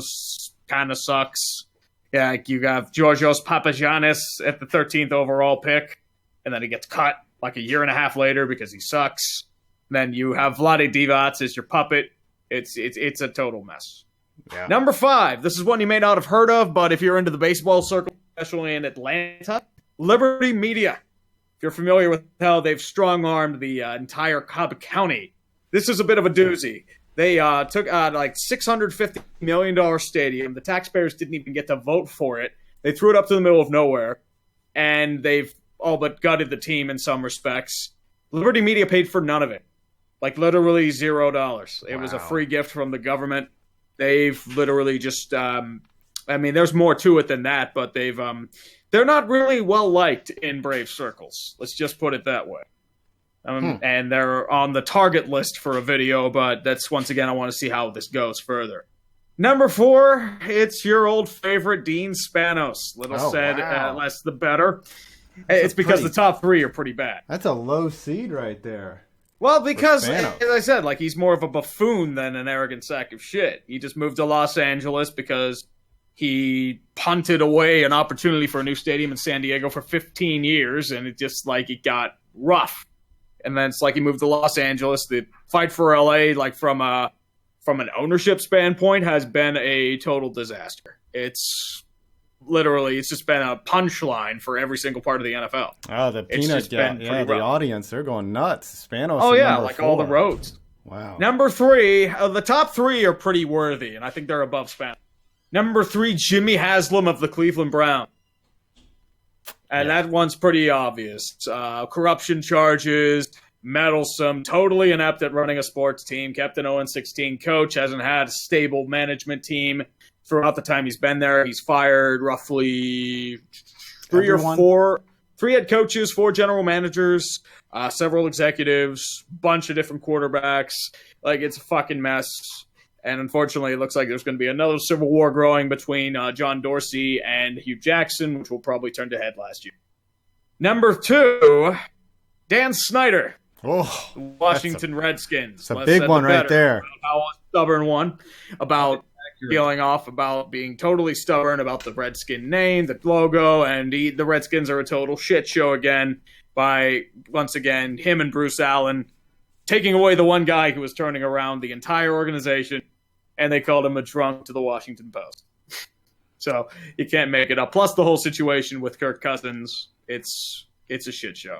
kind of sucks. Yeah, you have Georgios Papagiannis at the 13th overall pick, and then he gets cut like a year and a half later because he sucks. And then you have Vlade Divac as your puppet. It's a total mess. Yeah. Number 5. This is one you may not have heard of, but if you're into the baseball circle, especially in Atlanta, Liberty Media. If you're familiar with how they've strong-armed the entire Cobb County, this is a bit of a doozy. They took like $650 million stadium. The taxpayers didn't even get to vote for it. They threw it up to the middle of nowhere, and they've all but gutted the team in some respects. Liberty Media paid for none of it. Like, literally $0. It was a free gift from the government. They've literally just, there's more to it than that, but they're not really well-liked in Brave circles. Let's just put it that way. And they're on the target list for a video, but that's, once again, I want to see how this goes further. Number 4, it's your old favorite, Dean Spanos. Less the better. It's because the top 3 are pretty bad. That's a low seed right there. Well, because, as Spanos. I said, like, he's more of a buffoon than an arrogant sack of shit. He just moved to Los Angeles because he punted away an opportunity for a new stadium in San Diego for 15 years, and it just, like, it got rough. And then it's like he moved to Los Angeles. The fight for LA, like, from an ownership standpoint, has been a total disaster. It's literally, it's just been a punchline for every single part of the NFL. Oh, the It's peanut just been gallery. pretty Yeah, the rough. audience, they're going nuts. Spanos. Oh, at yeah, number like all the 4. roads. Wow. Number 3, the top 3 are pretty worthy, and I think they're above Spanos. Number 3, Jimmy Haslam of the Cleveland Browns. And that one's pretty obvious. Corruption charges, meddlesome, totally inept at running a sports team, kept an 0-16 coach, hasn't had a stable management team throughout the time he's been there. He's fired roughly 3 head coaches, 4 general managers, several executives, bunch of different quarterbacks. Like, it's a fucking mess. And unfortunately, it looks like there's going to be another civil war growing between John Dorsey and Hugh Jackson, which will probably turn to head last year. Number 2, Dan Snyder, Oh, Washington Redskins. it's a big one right there. How stubborn one about feeling off about being totally stubborn about the Redskin name, the logo, and the Redskins are a total shit show again by, once again, him and Bruce Allen taking away the one guy who was turning around the entire organization, and they called him a drunk to the Washington Post. So you can't make it up. Plus the whole situation with Kirk Cousins, it's a shit show.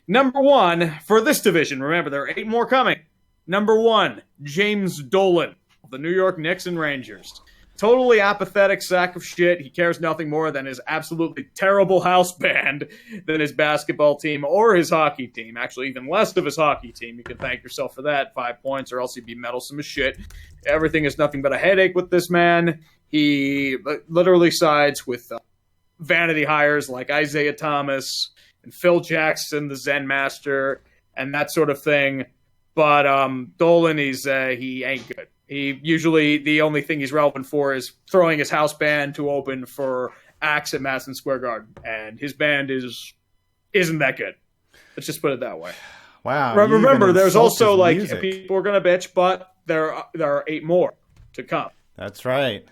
Number 1 for this division, remember there are 8 more coming. Number 1, James Dolan of the New York Knicks and Rangers. Totally apathetic sack of shit. He cares nothing more than his absolutely terrible house band than his basketball team or his hockey team. Actually, even less of his hockey team. You can thank yourself for that. 5 points, or else he'd be meddlesome as shit. Everything is nothing but a headache with this man. He literally sides with vanity hires like Isaiah Thomas and Phil Jackson, the Zen Master, and that sort of thing. But Dolan, he ain't good. He usually, the only thing he's relevant for is throwing his house band to open for acts at Madison Square Garden, and his band isn't that good. Let's just put it that way. Wow. Remember, there's also like music. people are gonna bitch, but there are 8 more to come. That's right.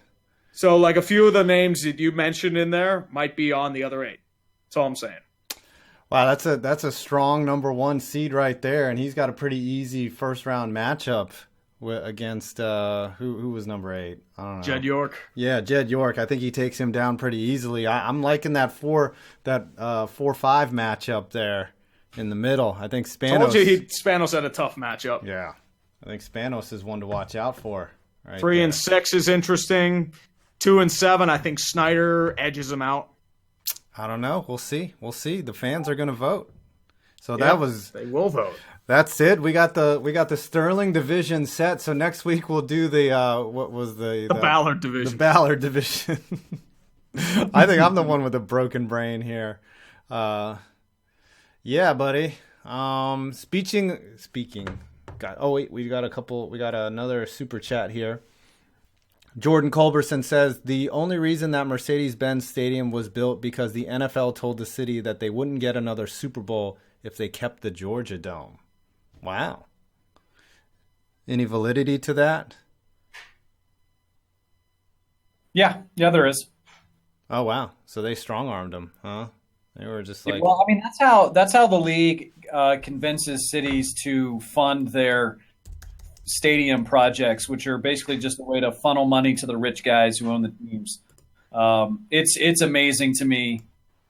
So like a few of the names that you mentioned in there might be on the other 8. That's all I'm saying. Wow, that's a strong number 1 seed right there, and he's got a pretty easy first round matchup against who was number 8? I don't know. Jed York. Yeah, Jed York. I think he takes him down pretty easily. I'm liking that 4-5 matchup there in the middle. I think Spanos. Told you Spanos had a tough matchup. Yeah, I think Spanos is one to watch out for. Right 3 there. and 6 is interesting. 2 and 7, I think Snyder edges him out. I don't know. We'll see. The fans are going to vote. So Yeah, they will vote. That's it. We got the Sterling division set. So next week we'll do the the Ballard division. The Ballard division. I think I'm the one with a broken brain here. Yeah, buddy. Speaking. We got another super chat here. Jordan Culberson says the only reason that Mercedes-Benz Stadium was built because the NFL told the city that they wouldn't get another Super Bowl if they kept the Georgia Dome. Wow. Any validity to that? Yeah, there is. Oh wow! So they strong-armed them, huh? They were just like, well, I mean, that's how the league convinces cities to fund their stadium projects, which are basically just a way to funnel money to the rich guys who own the teams. It's amazing to me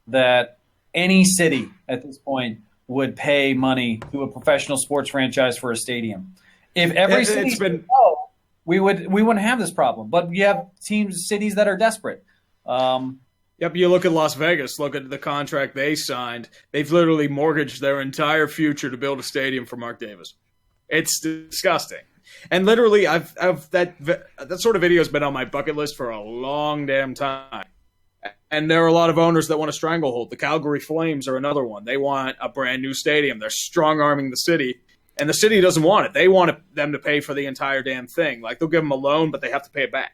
that any city at this point would pay money to a professional sports franchise for a stadium. If every city said no, we wouldn't have this problem. But you have cities that are desperate. Yep, you look at Las Vegas, look at the contract they signed. They've literally mortgaged their entire future to build a stadium for Mark Davis. It's disgusting. And literally, that sort of video has been on my bucket list for a long damn time. And there are a lot of owners that want a stranglehold. The Calgary Flames are another one. They want a brand new stadium. They're strong-arming the city. And the city doesn't want it. They want them to pay for the entire damn thing. Like, they'll give them a loan, but they have to pay it back.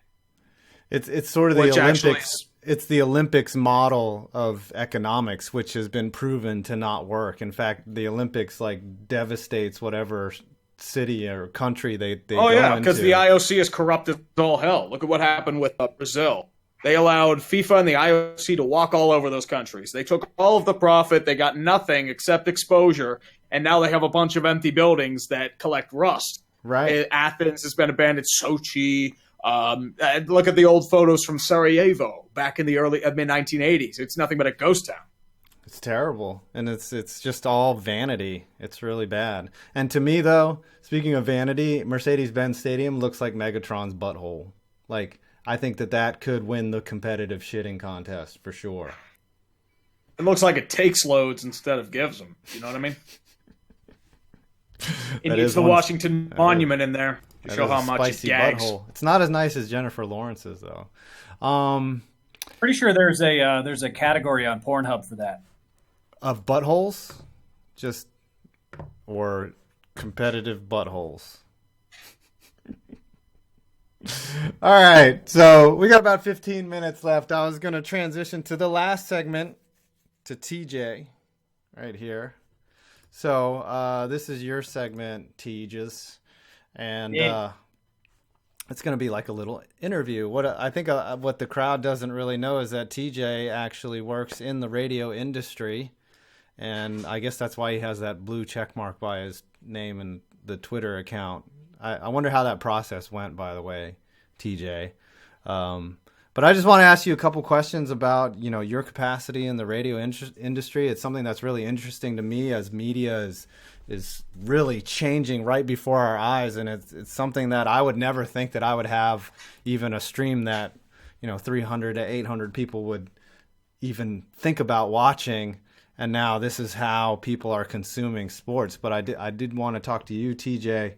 It's sort of the Olympics. It's the Olympics model of economics, which has been proven to not work. In fact, the Olympics devastates whatever city or country they go into. Because the IOC is corrupt as all hell. Look at what happened with Brazil. They allowed FIFA and the IOC to walk all over those countries. They took all of the profit. They got nothing except exposure, and now they have a bunch of empty buildings that collect rust. Right. Athens has been abandoned. Sochi, Look at the old photos from Sarajevo back in the mid 1980s. It's nothing but a ghost town. It's terrible, and it's just all vanity. It's really bad. And to me, though, speaking of vanity, Mercedes-Benz Stadium looks like Megatron's butthole. Like, I think that could win the competitive shitting contest for sure. It looks like it takes loads instead of gives them. You know what I mean? It needs the Washington Monument in there to show how much it gags. Butthole. It's not as nice as Jennifer Lawrence's, though. Pretty sure there's a category on Pornhub for that. Of buttholes? Or competitive buttholes? All right, so we got about 15 minutes left. I was going to transition to the last segment, to TJ, right here. So this is your segment, Tejas, and it's going to be like a little interview. What I think what the crowd doesn't really know is that TJ actually works in the radio industry. And I guess that's why he has that blue check mark by his name and the Twitter account. I wonder how that process went, by the way, TJ. But I just want to ask you a couple questions about, your capacity in the radio industry. It's something that's really interesting to me as media is really changing right before our eyes. And it's something that I would never think that I would have even a stream that, 300 to 800 people would even think about watching. And now this is how people are consuming sports. But I did want to talk to you, TJ,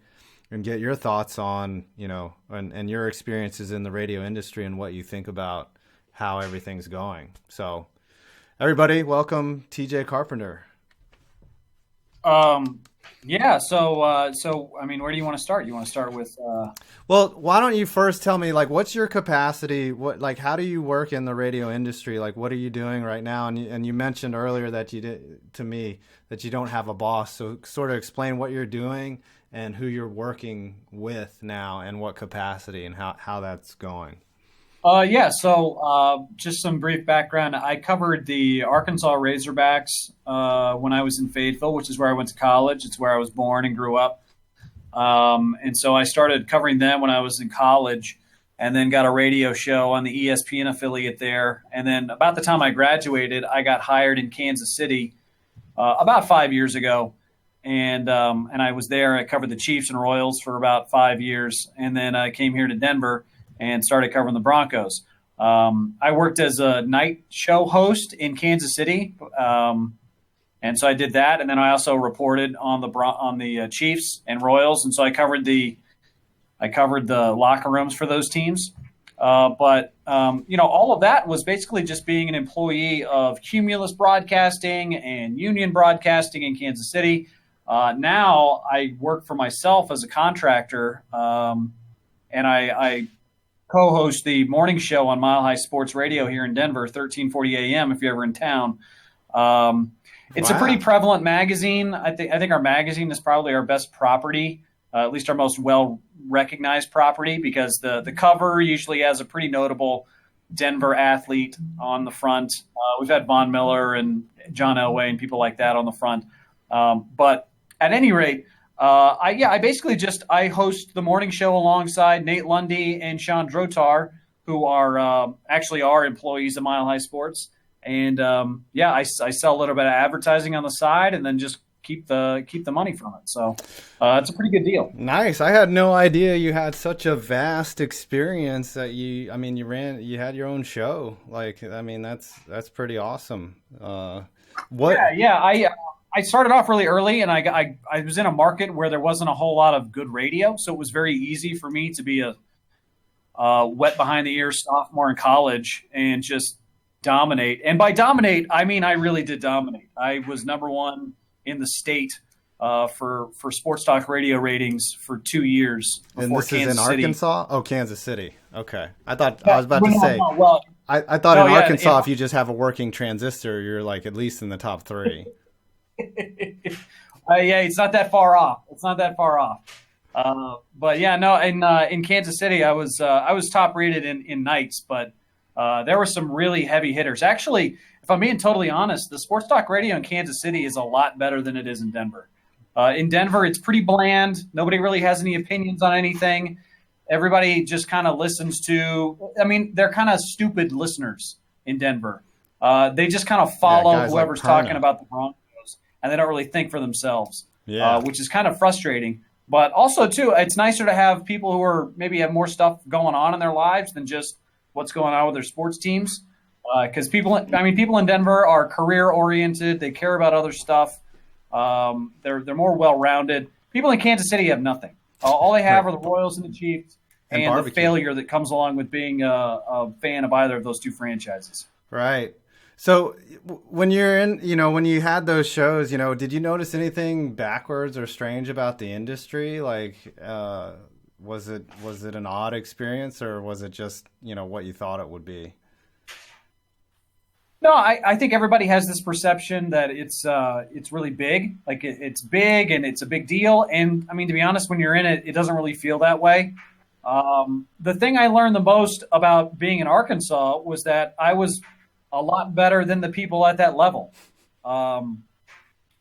and get your thoughts on, and your experiences in the radio industry and what you think about how everything's going. So, everybody, welcome TJ Carpenter. Yeah. So I mean, where do you want to start? You want to start with? Well, why don't you first tell me, what's your capacity? How do you work in the radio industry? What are you doing right now? And you mentioned earlier that you did to me that you don't have a boss. So sort of explain what you're doing and who you're working with now and what capacity and how that's going. Yeah. So just some brief background. I covered the Arkansas Razorbacks when I was in Fayetteville, which is where I went to college. It's where I was born and grew up. And so I started covering them when I was in college and then got a radio show on the ESPN affiliate there. And then about the time I graduated, I got hired in Kansas City about 5 years ago. And I was there. I covered the Chiefs and Royals for about 5 years. And then I came here to Denver and started covering the Broncos. I worked as a night show host in Kansas City, and so I did that. And then I also reported on the Chiefs and Royals, and so I covered the locker rooms for those teams. But all of that was basically just being an employee of Cumulus Broadcasting and Union Broadcasting in Kansas City. Now I work for myself as a contractor, and I co-host the morning show on Mile High Sports Radio here in Denver, 1340 AM if you're ever in town. It's a pretty prevalent magazine. I think our magazine is probably our best property, at least our most well-recognized property, because the cover usually has a pretty notable Denver athlete on the front. We've had Von Miller and John Elway and people like that on the front. But at any rate, I basically I host the morning show alongside Nate Lundy and Sean Drotar, who are actually our employees of Mile High Sports. And I sell a little bit of advertising on the side and then just keep the money from it. So it's a pretty good deal. Nice. I had no idea you had such a vast experience that you had your own show. That's pretty awesome. I started off really early, and I was in a market where there wasn't a whole lot of good radio, so it was very easy for me to be a wet behind the ears sophomore in college and just dominate. And by dominate, I mean I really did dominate. I was number one in the state for sports talk radio ratings for 2 years. And this Kansas is in City. Arkansas? Oh, Kansas City. Okay. I was about to say. Well, I thought in Arkansas, if you just have a working transistor, you're at least in the top three. It's not that far off. But in Kansas City, I was top rated in nights, but there were some really heavy hitters. Actually, if I'm being totally honest, the sports talk radio in Kansas City is a lot better than it is in Denver. In Denver, it's pretty bland. Nobody really has any opinions on anything. Everybody just kind of listens to. I mean, they're kind of stupid listeners in Denver. They just kind of follow whoever's talking about the Broncos, and they don't really think for themselves. Which is kind of frustrating. But also, too, it's nicer to have people who are maybe have more stuff going on in their lives than just what's going on with their sports teams. Because people in Denver are career oriented. They care about other stuff. They're more well rounded. People in Kansas City have nothing. All they have are the Royals and the Chiefs, and the failure that comes along with being a fan of either of those two franchises. Right. So when when you had those shows, did you notice anything backwards or strange about the industry? Like, was it an odd experience, or was it just, what you thought it would be? No, I think everybody has this perception that it's really big. Like it's big and it's a big deal. And I mean, to be honest, when you're in it, it doesn't really feel that way. The thing I learned the most about being in Arkansas was that I was a lot better than the people at that level. And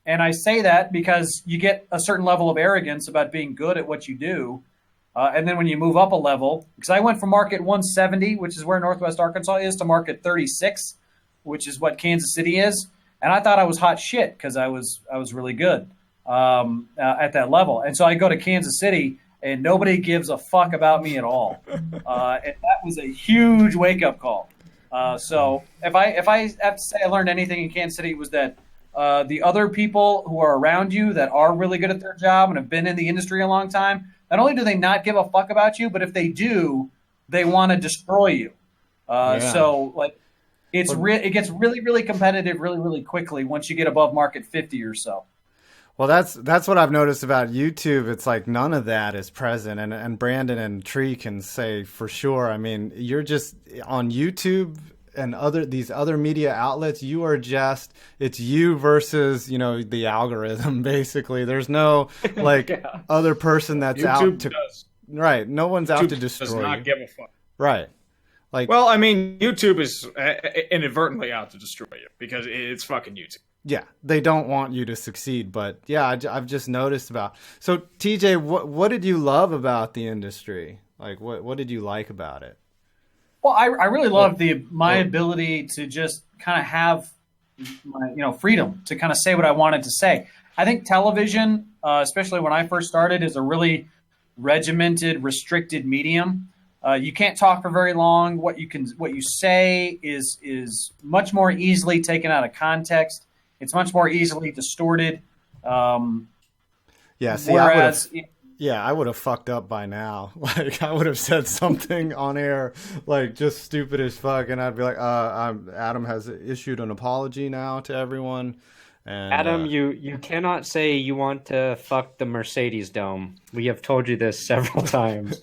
I say that because you get a certain level of arrogance about being good at what you do. And then when you move up a level, because I went from market 170, which is where Northwest Arkansas is, to market 36, which is what Kansas City is. And I thought I was hot shit because I was really good at that level. And so I go to Kansas City and nobody gives a fuck about me at all. And that was a huge wake-up call. So if I have to say I learned anything in Kansas City, it was that the other people who are around you that are really good at their job and have been in the industry a long time, not only do they not give a fuck about you, but if they do, they want to destroy you. So like it gets really, really competitive really, really quickly once you get above market 50 or so. Well, that's what I've noticed about YouTube. It's like none of that is present, and Brandon and Tree can say for sure. I mean, you're just on YouTube and these other media outlets. You are just it's you versus the algorithm. Basically, there's no other person that's YouTube out to does. Right. No one's out YouTube to destroy. Does not you. give a fuck. Right. Like, well, I mean, YouTube is inadvertently out to destroy you because it's fucking YouTube. Yeah, they don't want you to succeed, but yeah, I've just noticed about. So, TJ, what did you love about the industry? Like, what did you like about it? Well, I really loved my ability to just kind of have my freedom to kind of say what I wanted to say. I think television, especially when I first started, is a really regimented, restricted medium. You can't talk for very long. What you say is much more easily taken out of context. It's much more easily distorted. Yeah, see, I would have fucked up by now. Like, I would have said something on air, like, just stupid as fuck, and I'd be like, Adam has issued an apology now to everyone. And, Adam, you cannot say you want to fuck the Mercedes Dome. We have told you this several times.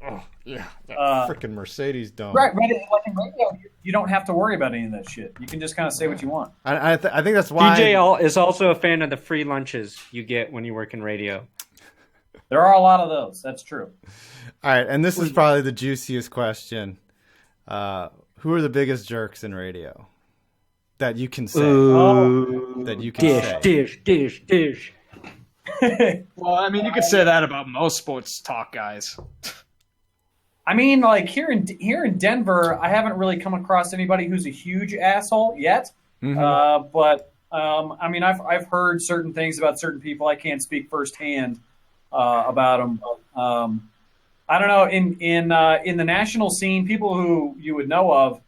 Oh, yeah, that freaking Mercedes Dome. Right, like in radio, you don't have to worry about any of that shit. You can just kind of say what you want. I think that's why DJ is also a fan of the free lunches you get when you work in radio. There are a lot of those. That's true. All right, and this is probably the juiciest question. Who are the biggest jerks in radio that you can say? That you can say. Dish. Well, I mean, you could say that about most sports talk guys. I mean, like here in Denver, I haven't really come across anybody who's a huge asshole yet. Mm-hmm. But I mean, I've heard certain things about certain people. I can't speak firsthand about them. But, I don't know. In the national scene, people who you would know of,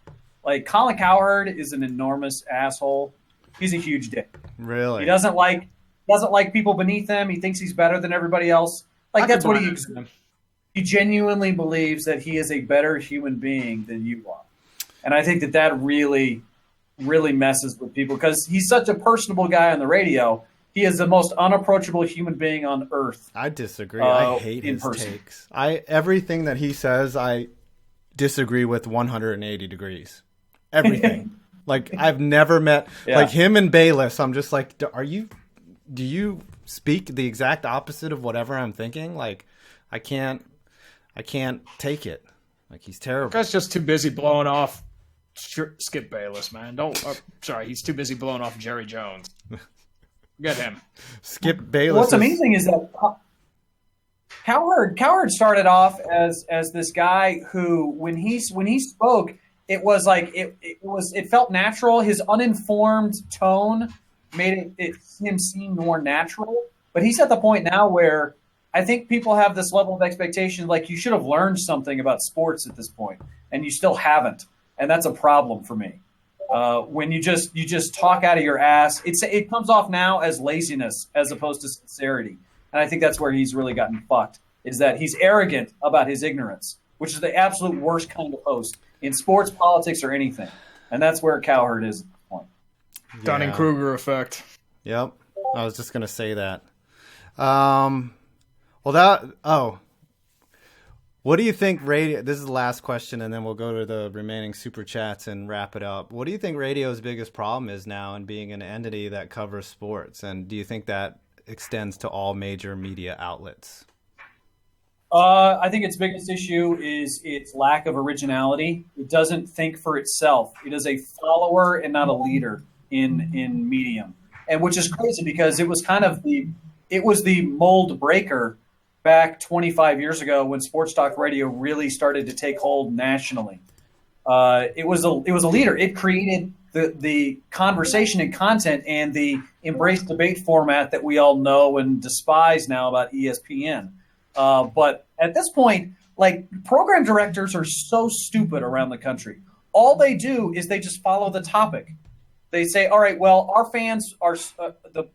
like Colin Cowherd, is an enormous asshole. He's a huge dick. Really? He doesn't like people beneath him. He thinks he's better than everybody else. Like that's what he genuinely believes that he is a better human being than you are. And I think that really, really messes with people because he's such a personable guy on the radio. He is the most unapproachable human being on earth. I disagree. I hate his takes. Everything that he says, I disagree with 180 degrees. Everything. Like I've never met like him and Bayless. I'm just like, do you speak the exact opposite of whatever I'm thinking? Like I can't take it. Like he's terrible. That guy's just too busy blowing off Skip Bayless, man. He's too busy blowing off Jerry Jones. Get him. Skip Bayless. What's amazing is that Cowherd started off as this guy who, when he spoke, it was like it felt natural. His uninformed tone made him seem more natural. But he's at the point now where I think people have this level of expectation, like you should have learned something about sports at this point, and you still haven't, and that's a problem for me. When you just talk out of your ass, it comes off now as laziness as opposed to sincerity, and I think that's where he's really gotten fucked. Is that he's arrogant about his ignorance, which is the absolute worst kind of host in sports, politics, or anything, and that's where Cowherd is at this point. Yeah. Dunning-Kruger effect. Yep, I was just gonna say that. What do you think radio? This is the last question, and then we'll go to the remaining super chats and wrap it up. What do you think radio's biggest problem is now in being an entity that covers sports? And do you think that extends to all major media outlets? I think its biggest issue is its lack of originality. It doesn't think for itself. It is a follower and not a leader in medium, and which is crazy because it was kind of the mold breaker back 25 years ago when sports talk radio really started to take hold nationally. It was a leader. It created the conversation and content and the embrace debate format that we all know and despise now about ESPN. But at this point, like, program directors are so stupid around the country. All they do is they just follow the topic. They say, all right, well, our fans are the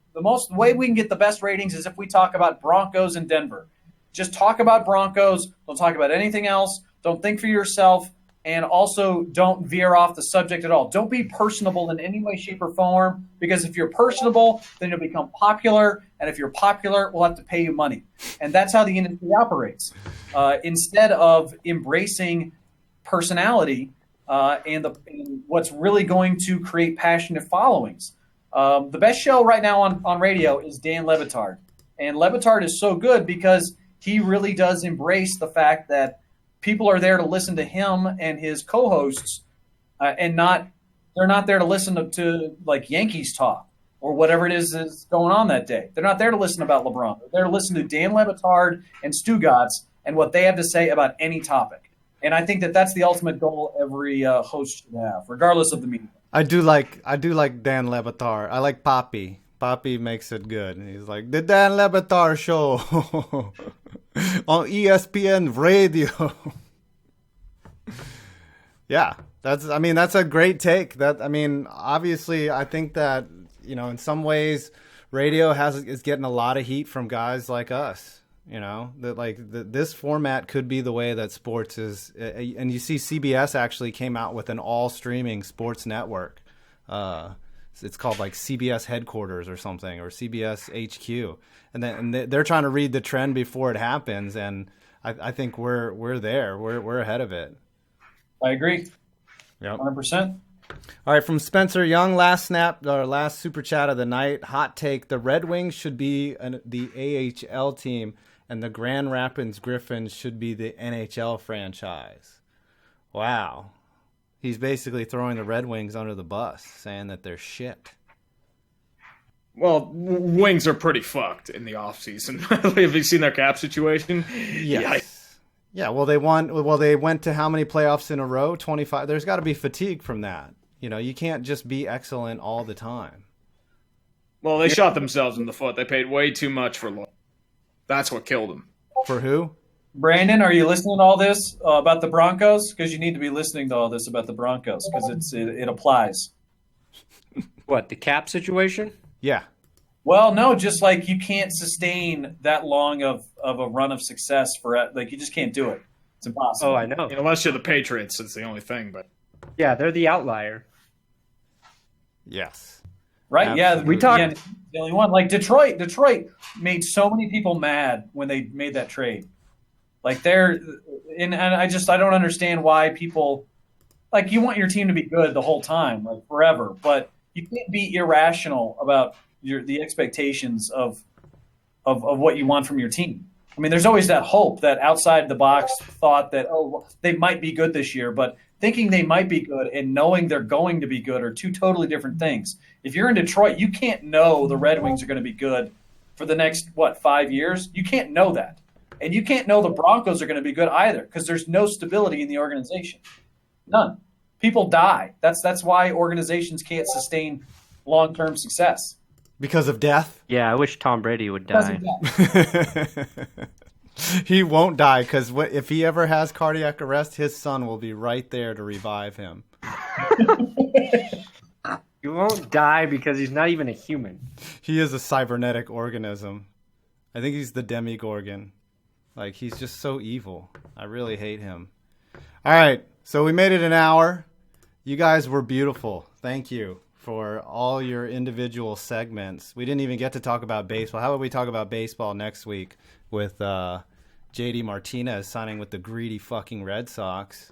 way we can get the best ratings is if we talk about Broncos in Denver. Just talk about Broncos. Don't talk about anything else. Don't think for yourself. And also don't veer off the subject at all. Don't be personable in any way, shape, or form, because if you're personable, then you'll become popular. And if you're popular, we'll have to pay you money. And that's how the industry operates. Instead of embracing personality and what's really going to create passionate followings. The best show right now on radio is Dan Le Batard. And Le Batard is so good because he really does embrace the fact that people are there to listen to him and his co-hosts, and they're not there to listen to like Yankees talk or whatever it is going on that day. They're not there to listen about LeBron. They're there to listen to Dan Le Batard and Stugotz and what they have to say about any topic. And I think that's the ultimate goal every host should have, regardless of the medium. I do like Dan Le Batard. I like Poppy. Poppy makes it good. And he's like, the Dan Le Batard show on ESPN radio. Yeah, that's a great take. Obviously, I think that, in some ways, radio is getting a lot of heat from guys like us. This format could be the way that sports is. And you see CBS actually came out with an all-streaming sports network. It's called like CBS headquarters or something, or CBS HQ. And they're trying to read the trend before it happens. And I think we're there. We're ahead of it. I agree. Yep. 100%. All right, from Spencer Young, last super chat of the night. Hot take: the Red Wings should be the AHL team, and the Grand Rapids Griffins should be the NHL franchise. Wow. He's basically throwing the Red Wings under the bus, saying that they're shit. Well, Wings are pretty fucked in the offseason. Have you seen their cap situation? Yes. Yeah, well, they went to how many playoffs in a row? 25. There's got to be fatigue from that. You can't just be excellent all the time. Well, they shot themselves in the foot. They paid way too much for Lloyd. That's what killed them. For who? Brandon, are you listening to all this about the Broncos? Because you need to be listening to all this about the Broncos because it applies. What, the cap situation? Yeah. Well, no, just like you can't sustain that long of a run of success you just can't do it. It's impossible. Oh, I know. Unless you're the Patriots, it's the only thing. But yeah, they're the outlier. Yes. Right? Absolutely. Yeah, we talked the only one. Like Detroit made so many people mad when they made that trade. Like I don't understand why people like you want your team to be good the whole time, like forever, but you can't be irrational about the expectations of what you want from your team. I mean, there's always that hope, that outside the box thought that, they might be good this year, but thinking they might be good and knowing they're going to be good are two totally different things. If you're in Detroit, you can't know the Red Wings are going to be good for the next, 5 years? You can't know that. And you can't know the Broncos are going to be good either because there's no stability in the organization. None. People die. That's why organizations can't sustain long-term success. Because of death? Yeah, I wish Tom Brady would Because die. of death. He won't die because if he ever has cardiac arrest, his son will be right there to revive him. He won't die because he's not even a human. He is a cybernetic organism. I think he's the Demigorgon. Like, he's just so evil. I really hate him. All right, so we made it an hour. You guys were beautiful. Thank you for all your individual segments. We didn't even get to talk about baseball. How about we talk about baseball next week with JD Martinez signing with the greedy fucking Red Sox.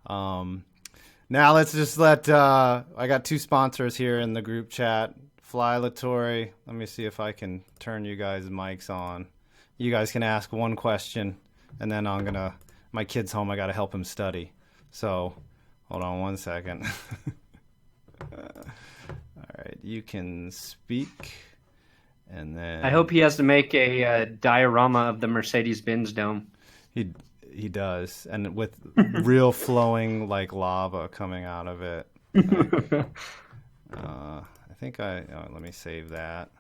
Now let's just let I got two sponsors here in the group chat. Fly Latore. Let me see if I can turn you guys' mics on. You guys can ask one question, and then my kid's home. I got to help him study. So hold on one second. All right, you can speak, and then I hope he has to make a diorama of the Mercedes-Benz dome. He does, and with real flowing like lava coming out of it. I think let me save that.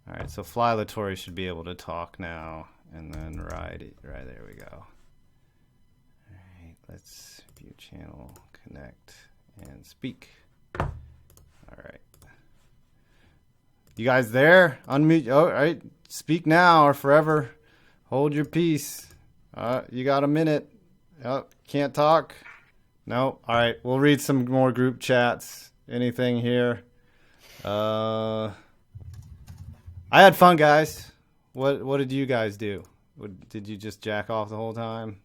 All right, so Fly Latore should be able to talk now, and then right there we go. All right, let's view channel, connect, and speak. All right. You guys there? Unmute. Oh, all right. Speak now or forever hold your peace. You got a minute. Oh, can't talk? No? All right. We'll read some more group chats. Anything here? I had fun, guys. What did you guys do? Did you just jack off the whole time?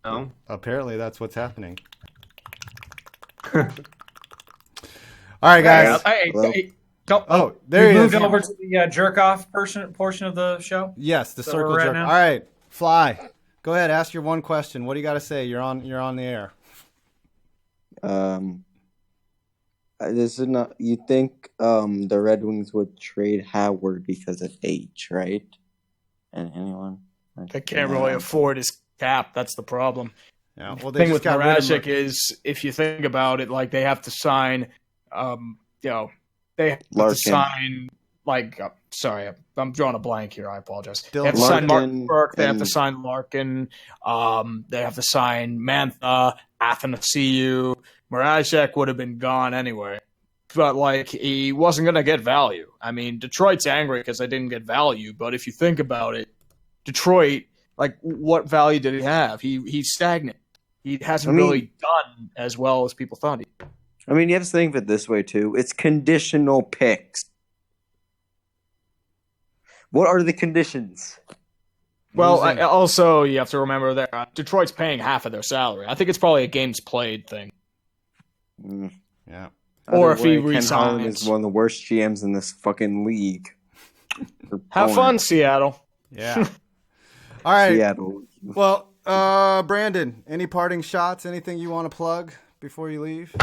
No. Apparently, that's what's happening. All right, guys. Oh, there he is. Moved over to the jerk off portion of the show. Yes, the So circle we're at jerk. now? All right, Fly. Go ahead. Ask your one question. What do you got to say? You're on the air. This is not. You think the Red Wings would trade Howard because of age, right? And anyone? They can't really afford his cap. That's the problem. Yeah. Well, The they thing just with got rid of Mrazek is, if you think about it, like they have to sign, they have Larkin. to sign, sorry, I'm drawing a blank here. I apologize. Dylan They have to sign Martin Larkin Burke. They have to and- sign Larkin. They have to sign Mantha, Athanasiou. Mrazek would have been gone anyway. But, he wasn't going to get value. I mean, Detroit's angry because they didn't get value. But if you think about it, Detroit, what value did he have? He's stagnant. He hasn't really done as well as people thought he did. I mean, you have to think of it this way, too. It's conditional picks. What are the conditions? Well, also, you have to remember that Detroit's paying half of their salary. I think it's probably a games played thing. Yeah. Or Either if he way, Ken Holland resigns. is one of the worst GMs in this fucking league. Have fun, Seattle. Yeah. All right. Seattle. Well, Brandon, any parting shots? Anything you want to plug before you leave?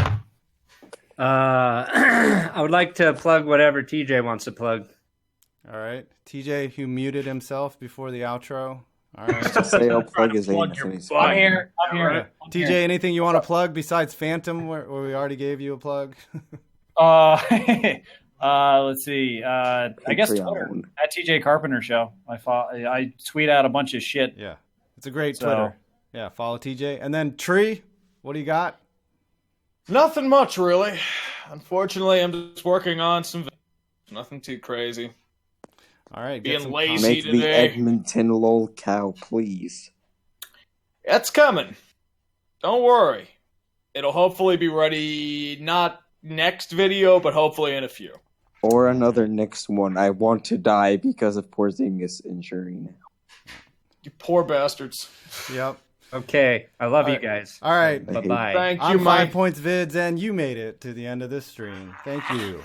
I would like to plug whatever TJ wants to plug. All right. TJ, who muted himself before the outro. All right. Say I'll plug his Plug anus your and he's butt. I'm fine. here. I'm here. TJ, anything you want to plug besides Phantom, where we already gave you a plug? Let's see. I guess Twitter Patreon. at TJ Carpenter Show. I tweet out a bunch of shit. Yeah. It's a great So- Twitter. Yeah, follow TJ. And then Tree, what do you got? Nothing much, really. Unfortunately, I'm just working on some. Nothing too crazy. All right. Being get some lazy. Make the today. Edmonton lol cow, please. It's coming. Don't worry. It'll hopefully be ready, not next video, but hopefully in a few. Or another next one. I want to die because of Porzingis injury now. You poor bastards. Yep. Okay. I love you Alright. guys. All right. Bye-bye. Thank you, I'm Mike. 5 Points Vids, and you made it to the end of this stream. Thank you.